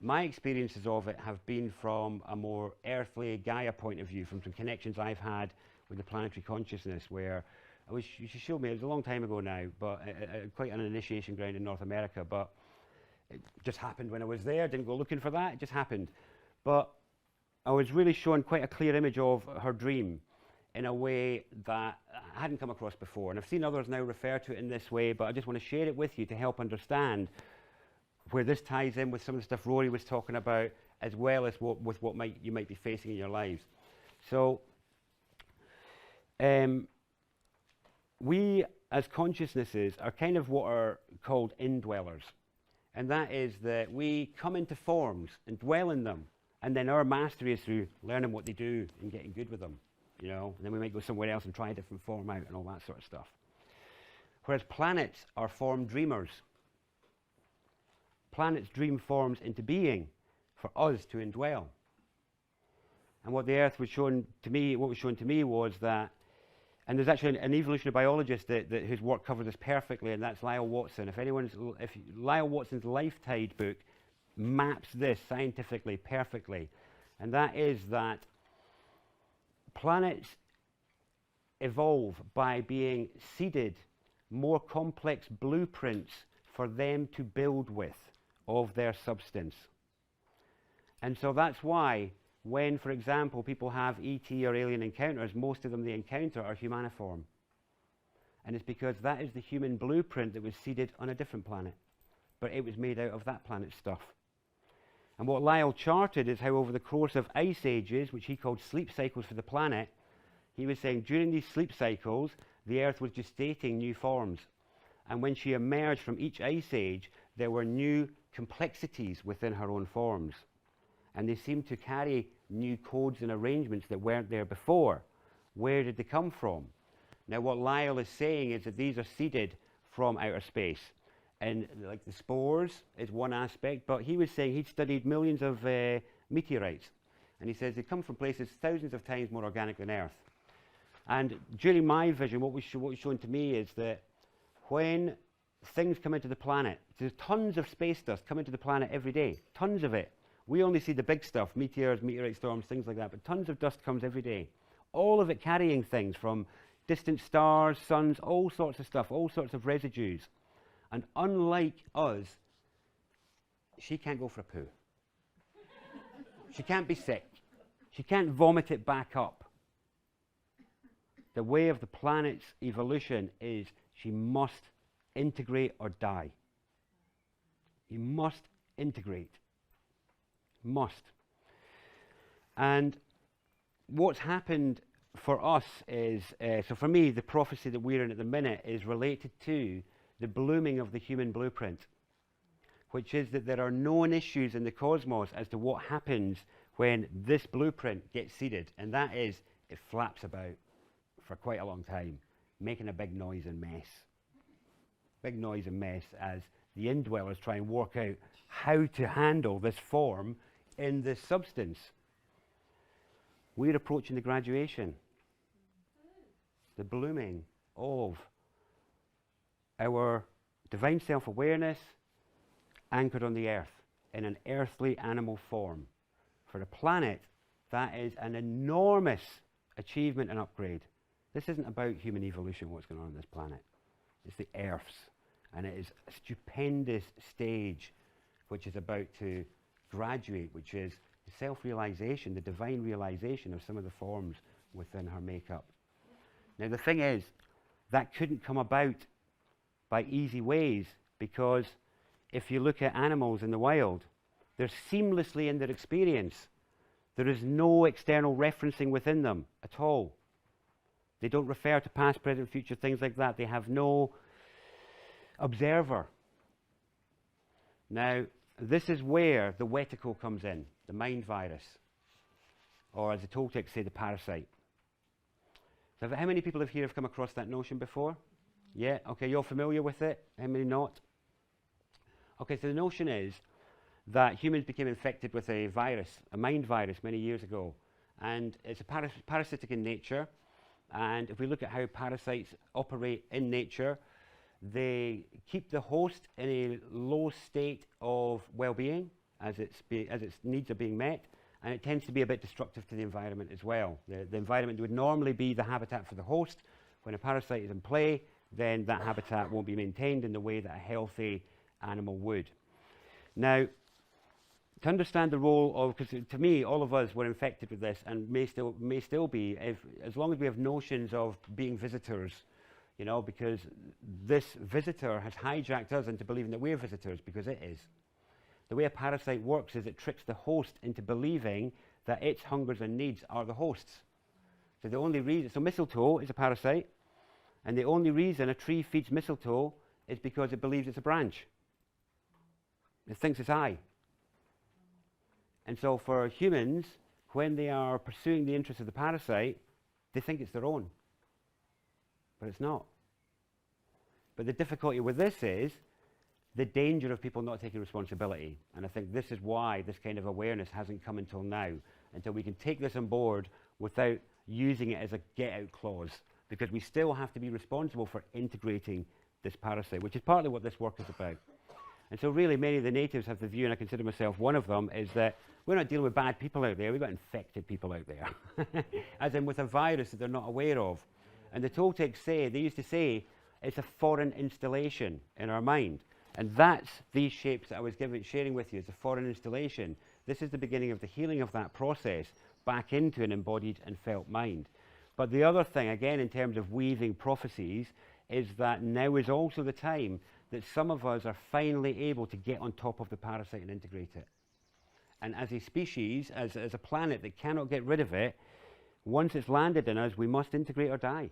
My experiences of it have been from a more earthly Gaia point of view, from some connections I've had with the planetary consciousness, where I wish you should show me, it was a long time ago now, but quite an initiation ground in North America, but it just happened when I was there. Didn't go looking for that, it just happened. But I was really shown quite a clear image of her dream in a way that I hadn't come across before. And I've seen others now refer to it in this way, but I just want to share it with you to help understand where this ties in with some of the stuff Rory was talking about, as well as with what you might be facing in your lives. So, we as consciousnesses are kind of what are called indwellers. And that is that we come into forms and dwell in them. And then our mastery is through learning what they do and getting good with them. You know, and then we might go somewhere else and try a different form out and all that sort of stuff. Whereas planets are form dreamers. Planets dream forms into being for us to indwell. And what the Earth was shown to me, what was shown to me was that, and there's actually an evolutionary biologist whose work covers this perfectly, and that's Lyle Watson. If Lyle Watson's Life Tide book maps this scientifically perfectly, and that is that planets evolve by being seeded more complex blueprints for them to build with of their substance. And so that's why when, for example, people have ET or alien encounters, most of them they encounter are humaniform. And it's because that is the human blueprint that was seeded on a different planet. But it was made out of that planet's stuff. And what Lyle charted is how over the course of ice ages, which he called sleep cycles for the planet, he was saying during these sleep cycles, the Earth was gestating new forms. And when she emerged from each ice age, there were new complexities within her own forms. And they seemed to carry new codes and arrangements that weren't there before, where did they come from? Now, what Lyle is saying is that these are seeded from outer space. And like the spores is one aspect, but he was saying he'd studied millions of meteorites. And he says they come from places thousands of times more organic than Earth. And during my vision, what was shown to me is that when things come into the planet, there's tons of space dust come into the planet every day, tons of it. We only see the big stuff, meteors, meteorite storms, things like that, but tons of dust comes every day. All of it carrying things from distant stars, suns, all sorts of stuff, all sorts of residues. And unlike us, she can't go for a poo. She can't be sick. She can't vomit it back up. The way of the planet's evolution is she must integrate or die. You must integrate. Must. And what's happened for us is, so for me, the prophecy that we're in at the minute is related to the blooming of the human blueprint, which is that there are known issues in the cosmos as to what happens when this blueprint gets seeded, and that is it flaps about for quite a long time, making a big noise and mess. Big noise and mess as the indwellers try and work out how to handle this form in this substance. We're approaching the graduation, the blooming of our divine self-awareness anchored on the earth in an earthly animal form. For a planet, that is an enormous achievement and upgrade. This isn't about human evolution, what's going on this planet. It's the Earth's, and it is a stupendous stage which is about to graduate, which is the self-realization, the divine realization of some of the forms within her makeup. Now the thing is, that couldn't come about by easy ways, because if you look at animals in the wild, they're seamlessly in their experience. There is no external referencing within them at all. They don't refer to past, present, future, things like that. They have no observer. Now, this is where the weticle comes in, the mind virus, or as the Toltecs say, the parasite. So how many people here have come across that notion before? Yeah, okay, you're familiar with it? How many not? Okay, so the notion is that humans became infected with a virus, a mind virus, many years ago. And it's a parasitic in nature. And if we look at how parasites operate in nature, they keep the host in a low state of well-being as its needs are being met, and it tends to be a bit destructive to the environment as well. The environment would normally be the habitat for the host. When a parasite is in play, then that habitat won't be maintained in the way that a healthy animal would. Now, to understand the role of, because to me, all of us were infected with this and may still be, as long as we have notions of being visitors, you know, because this visitor has hijacked us into believing that we're visitors, because it is. The way a parasite works is it tricks the host into believing that its hungers and needs are the host's. So the only reason, so mistletoe is a parasite, and the only reason a tree feeds mistletoe is because it believes it's a branch. It thinks it's I. And so for humans, when they are pursuing the interests of the parasite, they think it's their own. But it's not. But the difficulty with this is the danger of people not taking responsibility. And I think this is why this kind of awareness hasn't come until now, until we can take this on board without using it as a get-out clause, because we still have to be responsible for integrating this parasite, which is partly what this work is about. And so really many of the natives have the view, and I consider myself one of them, is that we're not dealing with bad people out there, we've got infected people out there. As in with a virus that they're not aware of. And the Toltecs say, they used to say, it's a foreign installation in our mind. And that's these shapes that I was sharing with you, it's a foreign installation. This is the beginning of the healing of that process back into an embodied and felt mind. But the other thing, again, in terms of weaving prophecies, is that now is also the time that some of us are finally able to get on top of the parasite and integrate it. And as a species, as a planet that cannot get rid of it, once it's landed in us, we must integrate or die.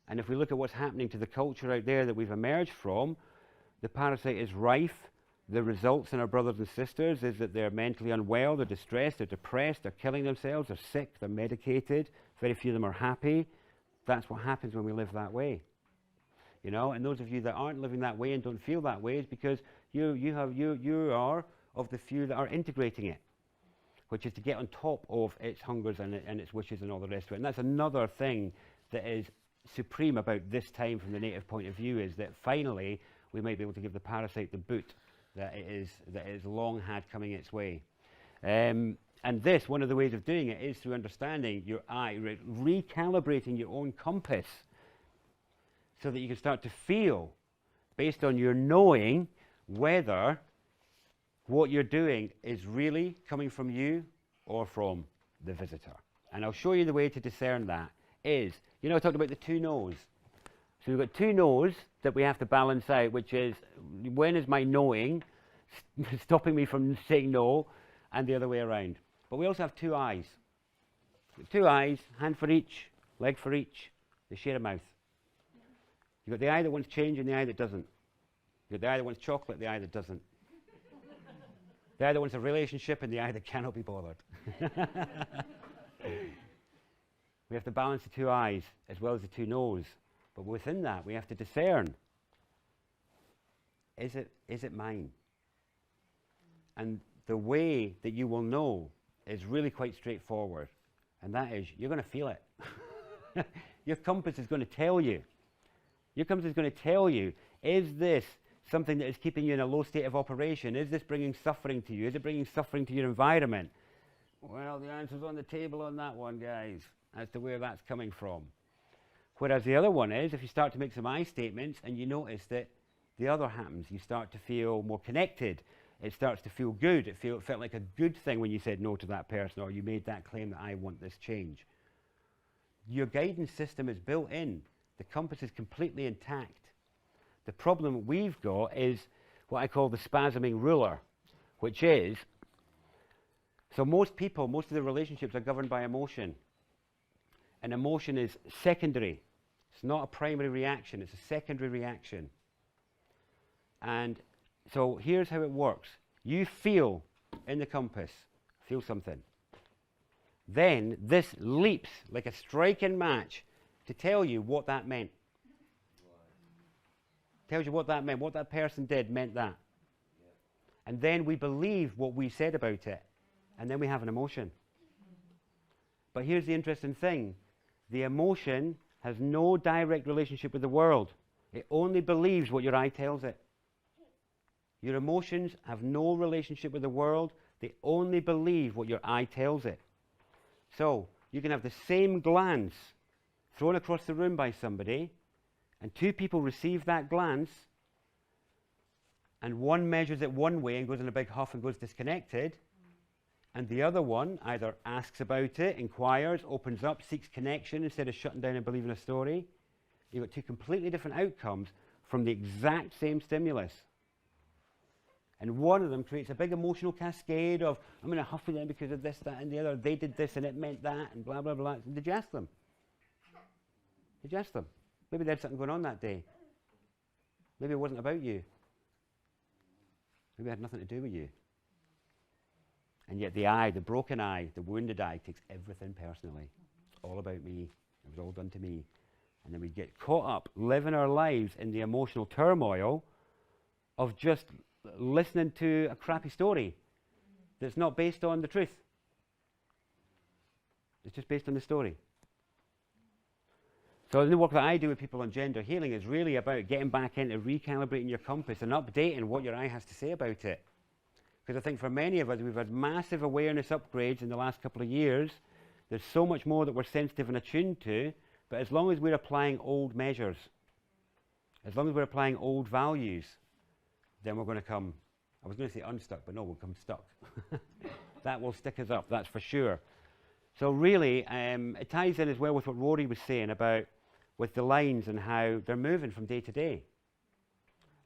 And if we look at what's happening to the culture out there that we've emerged from, the parasite is rife. The results in our brothers and sisters is that they're mentally unwell, they're distressed, they're depressed, they're killing themselves, they're sick, they're medicated, Very few of them are happy. That's what happens when we live that way. You know, and those of you that aren't living that way and don't feel that way is because you are of the few that are integrating it, which is to get on top of its hungers and its wishes and all the rest of it. And that's another thing that is supreme about this time from the native point of view, is that finally we might be able to give the parasite the boot that it is long had coming its way. And this, one of the ways of doing it is through understanding your eye, recalibrating your own compass, so that you can start to feel, based on your knowing, whether what you're doing is really coming from you or from the visitor. And I'll show you the way to discern that is, you know, I talked about the two no's. So we've got two no's that we have to balance out, which is, when is my knowing stopping me from saying no, and the other way around. But we also have two eyes. Two eyes, hand for each, leg for each. They share a mouth. You've got the eye that wants change and the eye that doesn't. You've got the eye that wants chocolate, the eye that doesn't. The eye that wants a relationship and the eye that cannot be bothered. We have to balance the two eyes as well as the two no's. But within that, we have to discern, is it mine? And the way that you will know is really quite straightforward. And that is, you're going to feel it. Your compass is going to tell you. Your compass is going to tell you, is this something that is keeping you in a low state of operation? Is this bringing suffering to you? Is it bringing suffering to your environment? Well, the answer's on the table on that one, guys, as to where that's coming from. Whereas the other one is, if you start to make some I statements and you notice that the other happens, you start to feel more connected. It starts to feel good. It felt like a good thing when you said no to that person, or you made that claim that I want this change. Your guidance system is built in. The compass is completely intact. The problem we've got is what I call the spasming ruler, which is, so most people, most of the relationships are governed by emotion. And emotion is secondary. It's not a primary reaction, it's a secondary reaction. And so here's how it works. You feel in the compass, feel something. Then this leaps like a striking match to tell you what that meant. Tells you what that meant, what that person did meant that. And then we believe what we said about it. And then we have an emotion. But here's the interesting thing. The emotion has no direct relationship with the world. It only believes what your eye tells it. Your emotions have no relationship with the world. They only believe what your eye tells it. So you can have the same glance thrown across the room by somebody, and two people receive that glance, and one measures it one way and goes in a big huff and goes disconnected, and the other one either asks about it, inquires, opens up, seeks connection instead of shutting down and believing a story. You've got two completely different outcomes from the exact same stimulus. And one of them creates a big emotional cascade of, I'm going to huff with them because of this, that, and the other. They did this and it meant that, and blah, blah, blah. Digest them. Digest them. Maybe they had something going on that day. Maybe it wasn't about you. Maybe it had nothing to do with you. And yet the eye, the broken eye, the wounded eye, takes everything personally. It's all about me. It was all done to me. And then we get caught up living our lives in the emotional turmoil of just listening to a crappy story that's not based on the truth. It's just based on the story. So the work that I do with people on gender healing is really about getting back into recalibrating your compass and updating what your eye has to say about it. Because I think for many of us, we've had massive awareness upgrades in the last couple of years. There's so much more that we're sensitive and attuned to, but as long as we're applying old measures, as long as we're applying old values, then we're going to come, I was going to say unstuck, but no, we'll come stuck. That will stick us up, that's for sure. So really, it ties in as well with what Rory was saying about with the lines and how they're moving from day to day.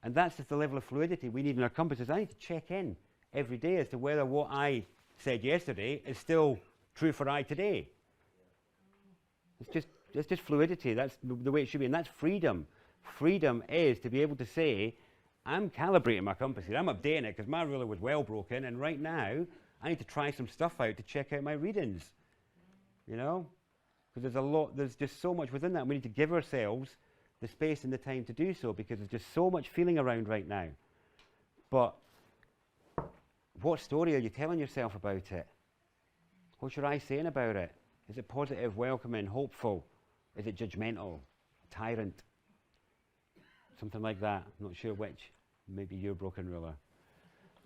And that's just the level of fluidity we need in our compasses. I need to check in every day as to whether what I said yesterday is still true for I today. It's just fluidity. That's the way it should be. And that's freedom. Freedom is to be able to say, I'm calibrating my compass here. I'm updating it because my ruler was well broken. And right now, I need to try some stuff out to check out my readings. You know? Because there's just so much within that. We need to give ourselves the space and the time to do so, because there's just so much feeling around right now. But what story are you telling yourself about it? What's your eye saying about it? Is it positive, welcoming, hopeful? Is it judgmental, tyrant? Something like that. I'm not sure which. Maybe your broken ruler.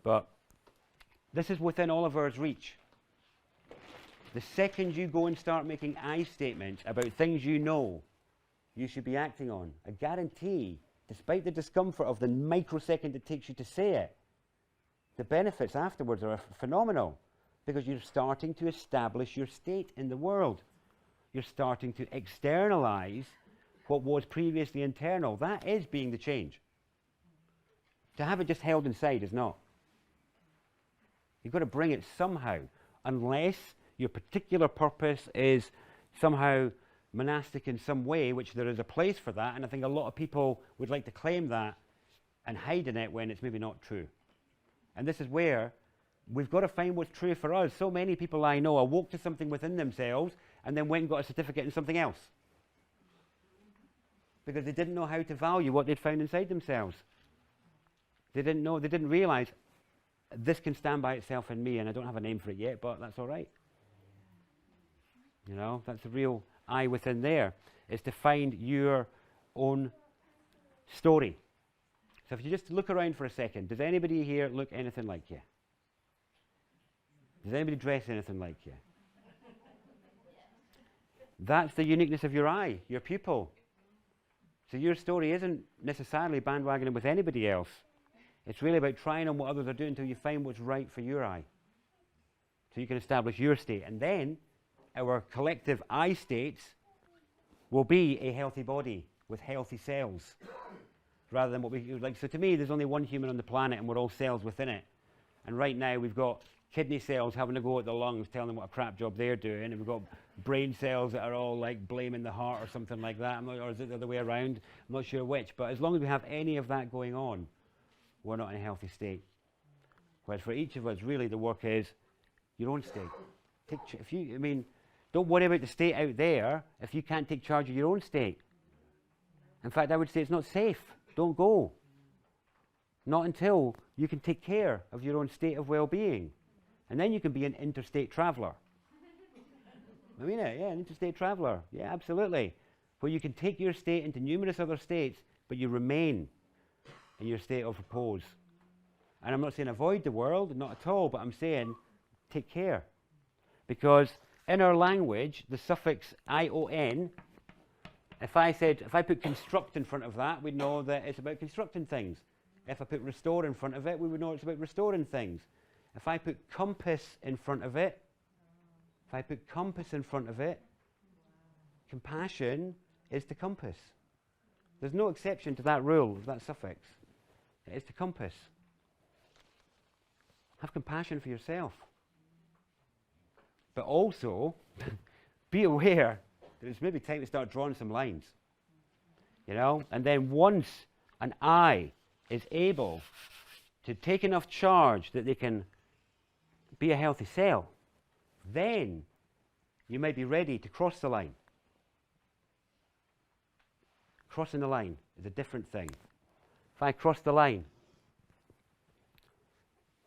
But this is within all of ours reach. The second you go and start making I statements about things you know you should be acting on, I guarantee, despite the discomfort of the microsecond it takes you to say it, the benefits afterwards are phenomenal, because you're starting to establish your state in the world. You're starting to externalize what was previously internal. That is being the change. To have it just held inside is not. You've got to bring it somehow, unless your particular purpose is somehow monastic in some way, which there is a place for that, and I think a lot of people would like to claim that and hide in it when it's maybe not true. And this is where we've got to find what's true for us. So many people I know awoke to something within themselves and then went and got a certificate in something else, because they didn't know how to value what they'd found inside themselves. They didn't realize this can stand by itself in me, and I don't have a name for it yet, but that's all right. You know, that's the real I within there, is to find your own story. So if you just look around for a second, does anybody here look anything like you? Does anybody dress anything like you? That's the uniqueness of your I, your pupil. So your story isn't necessarily bandwagoning with anybody else. It's really about trying on what others are doing until you find what's right for your I. So you can establish your state. And then our collective I states will be a healthy body with healthy cells, rather than what we like. So to me, there's only one human on the planet, and we're all cells within it. And right now, we've got kidney cells having to go at the lungs, telling them what a crap job they're doing, and we've got brain cells that are all like blaming the heart or something like that. Or is it the other way around? I'm not sure which. But as long as we have any of that going on, we're not in a healthy state. Whereas for each of us, really, the work is your own state. Don't worry about the state out there if you can't take charge of your own state. In fact, I would say it's not safe. Don't go. Not until you can take care of your own state of well-being. And then you can be an interstate traveller. I mean it, yeah, an interstate traveller. Yeah, absolutely. Where you can take your state into numerous other states, but you remain in your state of repose. And I'm not saying avoid the world, not at all, but I'm saying take care. Because in our language, the suffix ion, if I put construct in front of that, we'd know that it's about constructing things. If I put restore in front of it, we would know it's about restoring things. If I put compass in front of it, compassion is to compass. There's no exception to that rule, that suffix. It is to compass. Have compassion for yourself. But also, be aware that it's maybe time to start drawing some lines. You know? And then once an I is able to take enough charge that they can be a healthy cell, then you might be ready to cross the line. Crossing the line is a different thing. If I cross the line,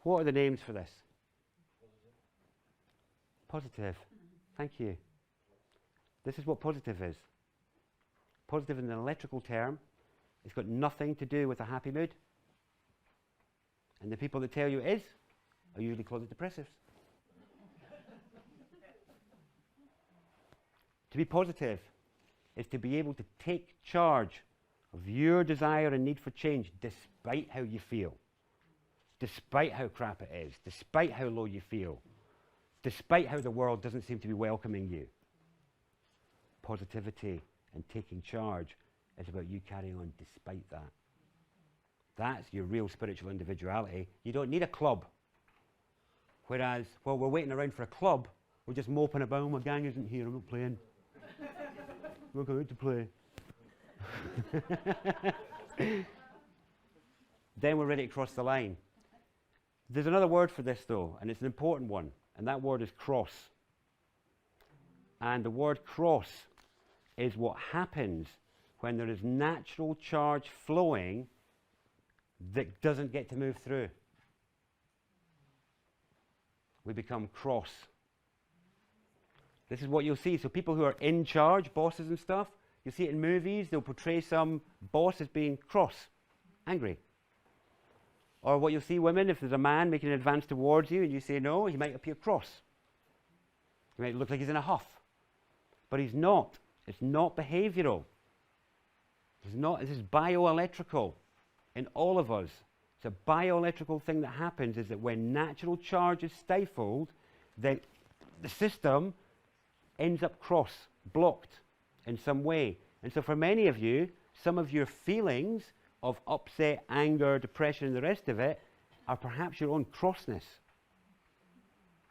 what are the names for this? Positive. Thank you. This is what positive is. Positive in an electrical term. It's got nothing to do with a happy mood. And the people that tell you it is are usually closet depressives. To be positive is to be able to take charge of your desire and need for change despite how you feel, despite how crap it is, despite how low you feel, despite how the world doesn't seem to be welcoming you. Positivity and taking charge is about you carrying on despite that. That's your real spiritual individuality. You don't need a club. Whereas, while we're waiting around for a club, we're just moping about, oh, my gang isn't here, I'm not playing. We're going to play. Then we're ready to cross the line. There's another word for this, though, and it's an important one, and that word is cross. And the word cross is what happens when there is natural charge flowing that doesn't get to move through. We become cross. This is what you'll see. So people who are in charge, bosses and stuff, you see it in movies, they'll portray some boss as being cross, angry. Or what you'll see women, if there's a man making an advance towards you and you say no, he might appear cross. He might look like he's in a huff. But he's not. It's not behavioral. It's not. This is bioelectrical in all of us. It's a bioelectrical thing that happens, is that when natural charge is stifled, then the system ends up cross, blocked in some way. And so for many of you, some of your feelings of upset, anger, depression, and the rest of it are perhaps your own crossness,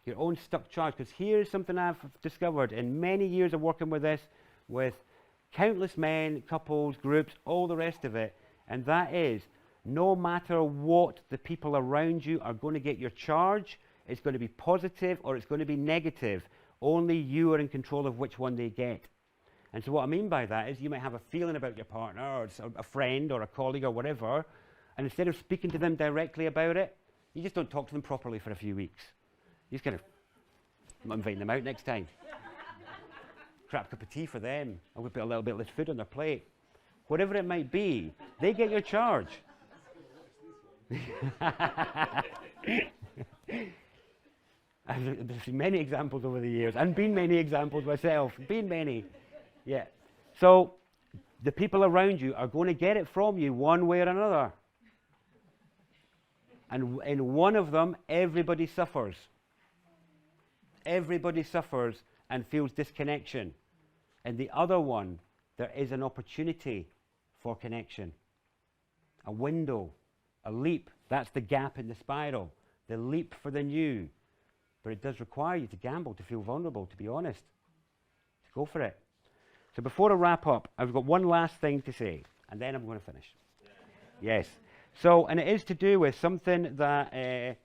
your own stuck charge. Because here's something I've discovered in many years of working with this, with countless men, couples, groups, all the rest of it, and that is, no matter what the people around you are going to get your charge, it's going to be positive or it's going to be negative. Only you are in control of which one they get. And so what I mean by that is you might have a feeling about your partner or a friend or a colleague or whatever, and instead of speaking to them directly about it, you just don't talk to them properly for a few weeks. You just kind of, I'm not inviting them out next time. Crap cup of tea for them. I would put a little bit less food on their plate. Whatever it might be, they get your charge. I've seen many examples over the years, and been many examples myself. Been many. Yeah. So the people around you are going to get it from you one way or another. And in one of them, everybody suffers. Everybody suffers and feels disconnection. In the other one, there is an opportunity for connection. A window, a leap. That's the gap in the spiral. The leap for the new. But it does require you to gamble, to feel vulnerable, to be honest. To go for it. So before I wrap up, I've got one last thing to say, and then I'm going to finish. Yes. So, and it is to do with something that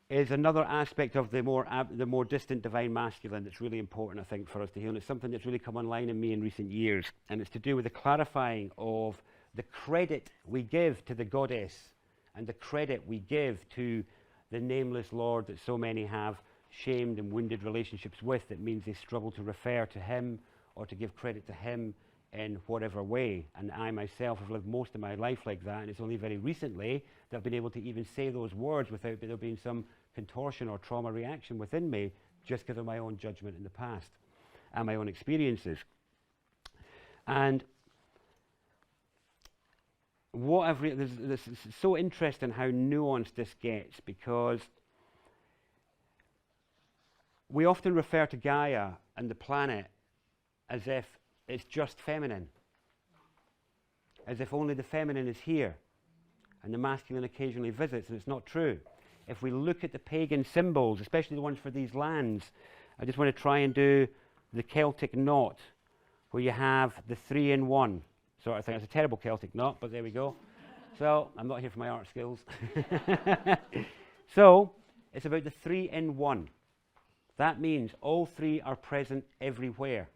is another aspect of the more distant divine masculine that's really important, I think, for us to hear. And it's something that's really come online in me in recent years. And it's to do with the clarifying of the credit we give to the goddess and the credit we give to the nameless Lord that so many have shamed and wounded relationships with. That means they struggle to refer to him or to give credit to him in whatever way. And I myself have lived most of my life like that, and it's only very recently that I've been able to even say those words without there being some contortion or trauma reaction within me, just because of my own judgment in the past and my own experiences. And what I've this is so interesting how nuanced this gets, because we often refer to Gaia and the planet as if it's just feminine, as if only the feminine is here and the masculine occasionally visits, and it's not true. If we look at the pagan symbols, especially the ones for these lands, I just want to try and do the Celtic knot, where you have the 3-in-1 sort of thing. It's a terrible Celtic knot, but there we go. So, I'm not here for my art skills. So, it's about the 3-in-1. That means all three are present everywhere.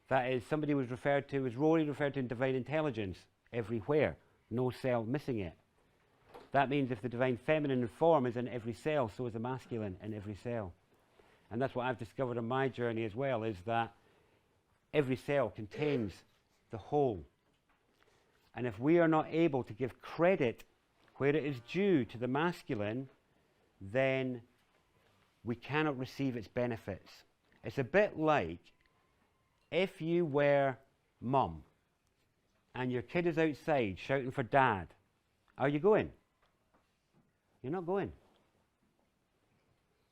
That is, somebody was referred to, as Rory referred to in divine intelligence, everywhere. No cell missing it. That means if the divine feminine form is in every cell, so is the masculine in every cell. And that's what I've discovered on my journey as well, is that every cell contains the whole. And if we are not able to give credit where it is due to the masculine, then we cannot receive its benefits. It's a bit like if you were mum and your kid is outside shouting for dad, are you going? You're not going.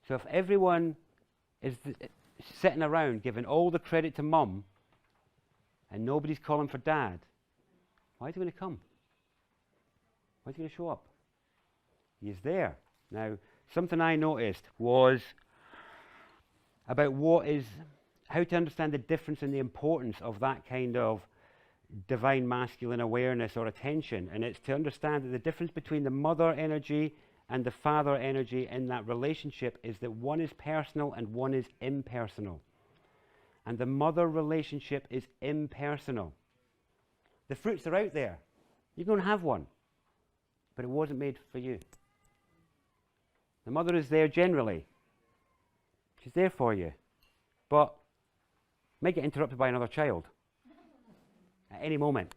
So if everyone is sitting around giving all the credit to mum and nobody's calling for dad, why is he going to come? Why is he going to show up? He's there. Now, something I noticed was about how to understand the difference and the importance of that kind of divine masculine awareness or attention. And it's to understand that the difference between the mother energy and the father energy in that relationship is that one is personal and one is impersonal. And the mother relationship is impersonal. The fruits are out there. You don't have one, but it wasn't made for you. The mother is there generally. She's there for you, but might get interrupted by another child at any moment.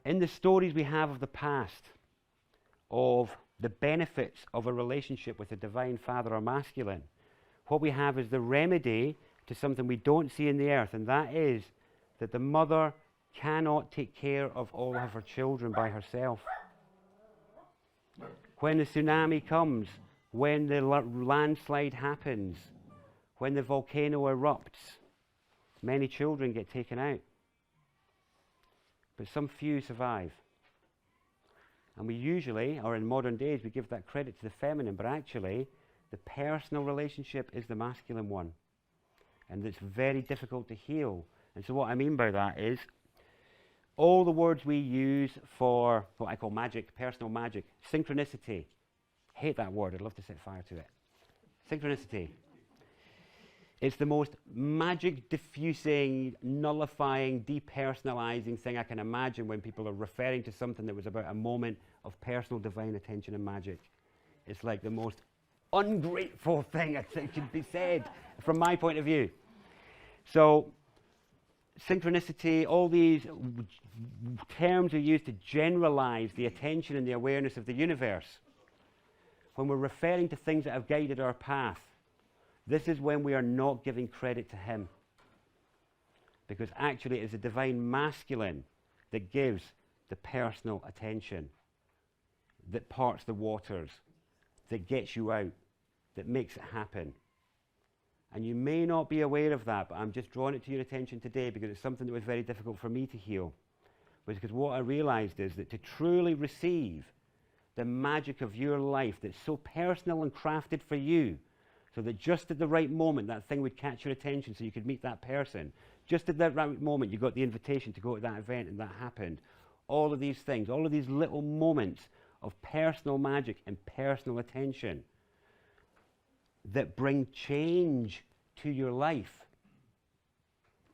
In the stories we have of the past, of the benefits of a relationship with a divine father or masculine, what we have is the remedy to something we don't see in the earth, and that is that the mother cannot take care of all of her children by herself. When the tsunami comes, when the landslide happens, when the volcano erupts, many children get taken out. But some few survive. And we usually, or in modern days, we give that credit to the feminine, but actually, the personal relationship is the masculine one. And it's very difficult to heal. And so what I mean by that is, all the words we use for what I call magic, personal magic, synchronicity. Hate that word, I'd love to set fire to it. Synchronicity. It's the most magic diffusing, nullifying, depersonalizing thing I can imagine when people are referring to something that was about a moment of personal divine attention and magic. It's like the most ungrateful thing I think could be said from my point of view. So, synchronicity, all these terms are used to generalize the attention and the awareness of the universe. When we're referring to things that have guided our path, this is when we are not giving credit to him. Because actually it is the divine masculine that gives the personal attention, that parts the waters, that gets you out, that makes it happen. And you may not be aware of that, but I'm just drawing it to your attention today because it's something that was very difficult for me to heal. Because what I realized is that to truly receive the magic of your life that's so personal and crafted for you, so that just at the right moment that thing would catch your attention so you could meet that person, just at that right moment you got the invitation to go to that event and that happened. All of these things, all of these little moments of personal magic and personal attention that bring change to your life.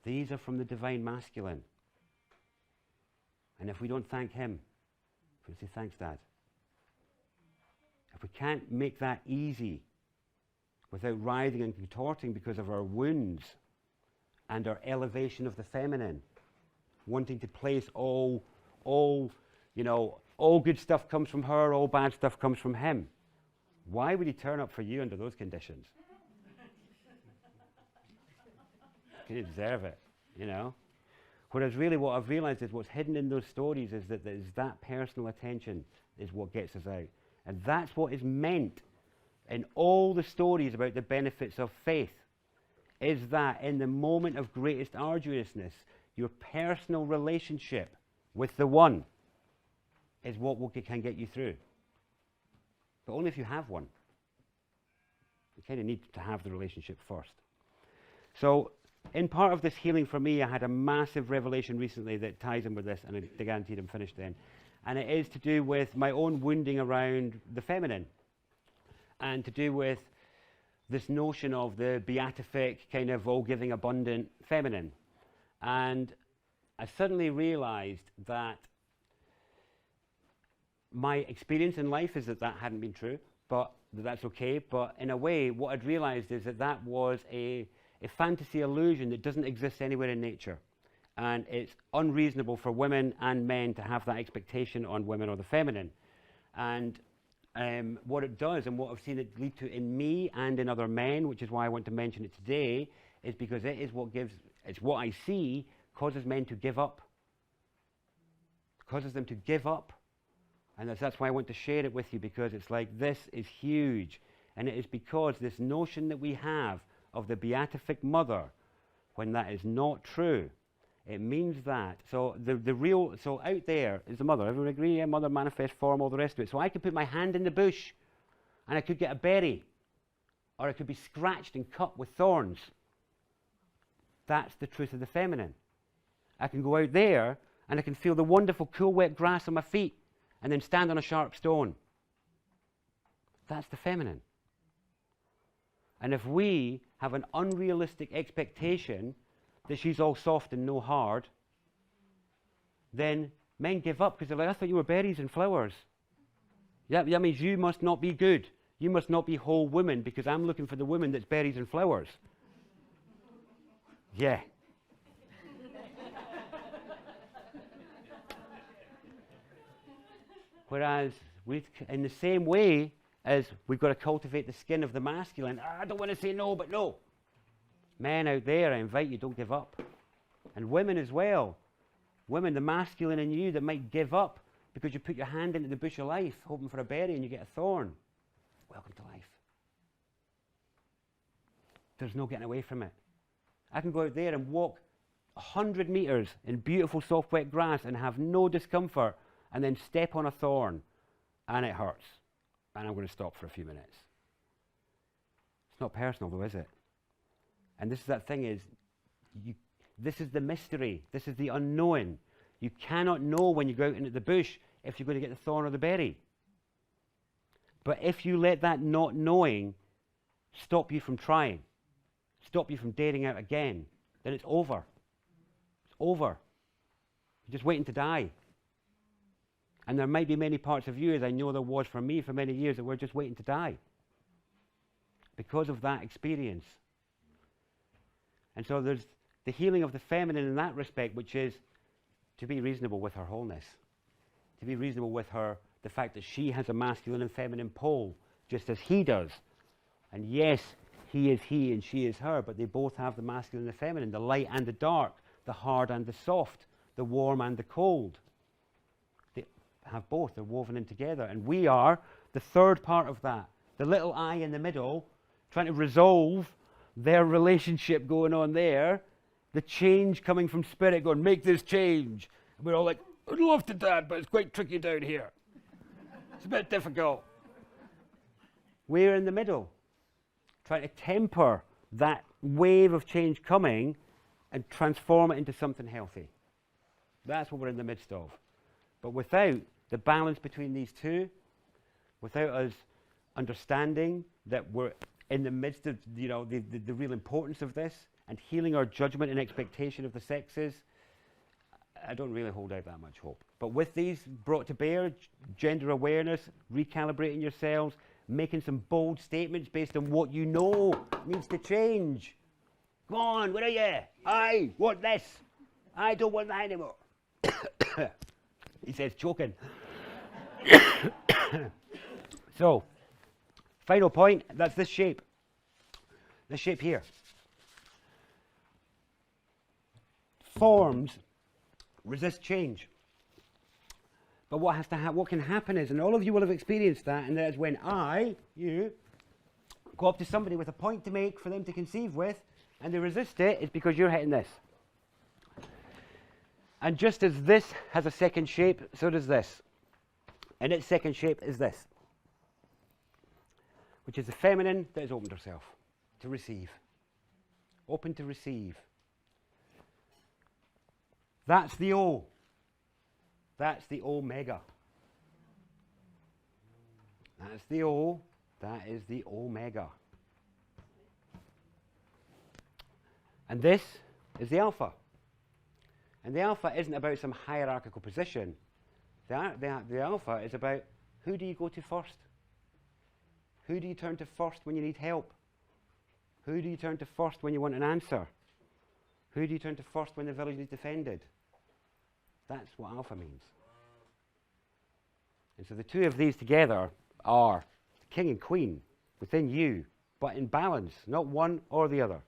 These are from the divine masculine. And if we don't thank him, we say, thanks, Dad. If we can't make that easy without writhing and contorting because of our wounds and our elevation of the feminine, wanting to place all good stuff comes from her, all bad stuff comes from him. Why would he turn up for you under those conditions? You deserve it, you know. Whereas really what I've realized is what's hidden in those stories is that personal attention is what gets us out. And that's what is meant in all the stories about the benefits of faith, is that in the moment of greatest arduousness, your personal relationship with the one is what can get you through. But only if you have one. You kind of need to have the relationship first. So, in part of this healing for me, I had a massive revelation recently that ties in with this, and I guaranteed I'm finished then. And it is to do with my own wounding around the feminine, and to do with this notion of the beatific, kind of all-giving, abundant feminine. And I suddenly realized that my experience in life is that hadn't been true, but that's okay. But in a way, what I'd realized is that was a fantasy illusion that doesn't exist anywhere in nature. And it's unreasonable for women and men to have that expectation on women or the feminine. And what it does, and what I've seen it lead to in me and in other men, which is why I want to mention it today, is because it's what I see causes men to give up. Causes them to give up. And that's why I want to share it with you, because it's like, this is huge. And it is because this notion that we have of the beatific mother, when that is not true, it means that. So so out there is the mother. Everyone agree? Yeah, mother, manifest form, all the rest of it. So I could put my hand in the bush and I could get a berry, or I could be scratched and cut with thorns. That's the truth of the feminine. I can go out there and I can feel the wonderful cool wet grass on my feet and then stand on a sharp stone. That's the feminine. And if we have an unrealistic expectation that she's all soft and no hard, then men give up because they're like, I thought you were berries and flowers. Yeah, that means you must not be good. You must not be whole woman because I'm looking for the woman that's berries and flowers. Yeah. Whereas, in the same way as we've got to cultivate the skin of the masculine, I don't want to say no, but no. Men out there, I invite you, don't give up. And women as well. Women, the masculine in you that might give up because you put your hand into the bush of life, hoping for a berry, and you get a thorn. Welcome to life. There's no getting away from it. I can go out there and walk 100 meters in beautiful soft wet grass and have no discomfort, and then step on a thorn, and it hurts. And I'm going to stop for a few minutes. It's not personal though, is it? And this is that thing is, this is the mystery. This is the unknown. You cannot know when you go out into the bush if you're going to get the thorn or the berry. But if you let that not knowing stop you from trying, stop you from daring out again, then it's over. It's over. You're just waiting to die. And there might be many parts of you, as I know there was for me for many years, that were just waiting to die because of that experience. And so there's the healing of the feminine in that respect, which is to be reasonable with her wholeness, to be reasonable with her, the fact that she has a masculine and feminine pole, just as he does. And yes, he is he and she is her, but they both have the masculine and the feminine, the light and the dark, the hard and the soft, the warm and the cold. They have both, they're woven in together. And we are the third part of that, the little I in the middle, trying to resolve their relationship going on there, the change coming from spirit going, make this change. And we're all like, I'd love to, Dad, but it's quite tricky down here. It's a bit difficult. We're in the middle, trying to temper that wave of change coming and transform it into something healthy. That's what we're in the midst of. But without the balance between these two, without us understanding that we're in the midst of the real importance of this and healing our judgment and expectation of the sexes, I don't really hold out that much hope. But with these brought to bear, gender awareness, recalibrating yourselves, making some bold statements based on what you know needs to change. Come on, where are you? I want this. I don't want that anymore. He says, choking. So, final point, that's this shape. This shape here. Forms resist change. But what has to what can happen is, and all of you will have experienced that, and that is when you, go up to somebody with a point to make for them to conceive with, and they resist it, it's because you're hitting this. And just as this has a second shape, so does this. And its second shape is this, which is the feminine that has opened herself to receive. Open to receive. That's the O. That's the omega. That's the O. That is the omega. And this is the alpha. And the alpha isn't about some hierarchical position. The alpha is about who do you go to first? Who do you turn to first when you need help? Who do you turn to first when you want an answer? Who do you turn to first when the village is defended? That's what alpha means. And so the two of these together are king and queen within you, but in balance, not one or the other.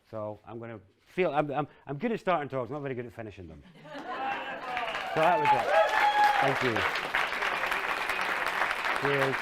So I'm going to feel, I'm good at starting talks, not very good at finishing them. So that was it. Thank you. Cheers.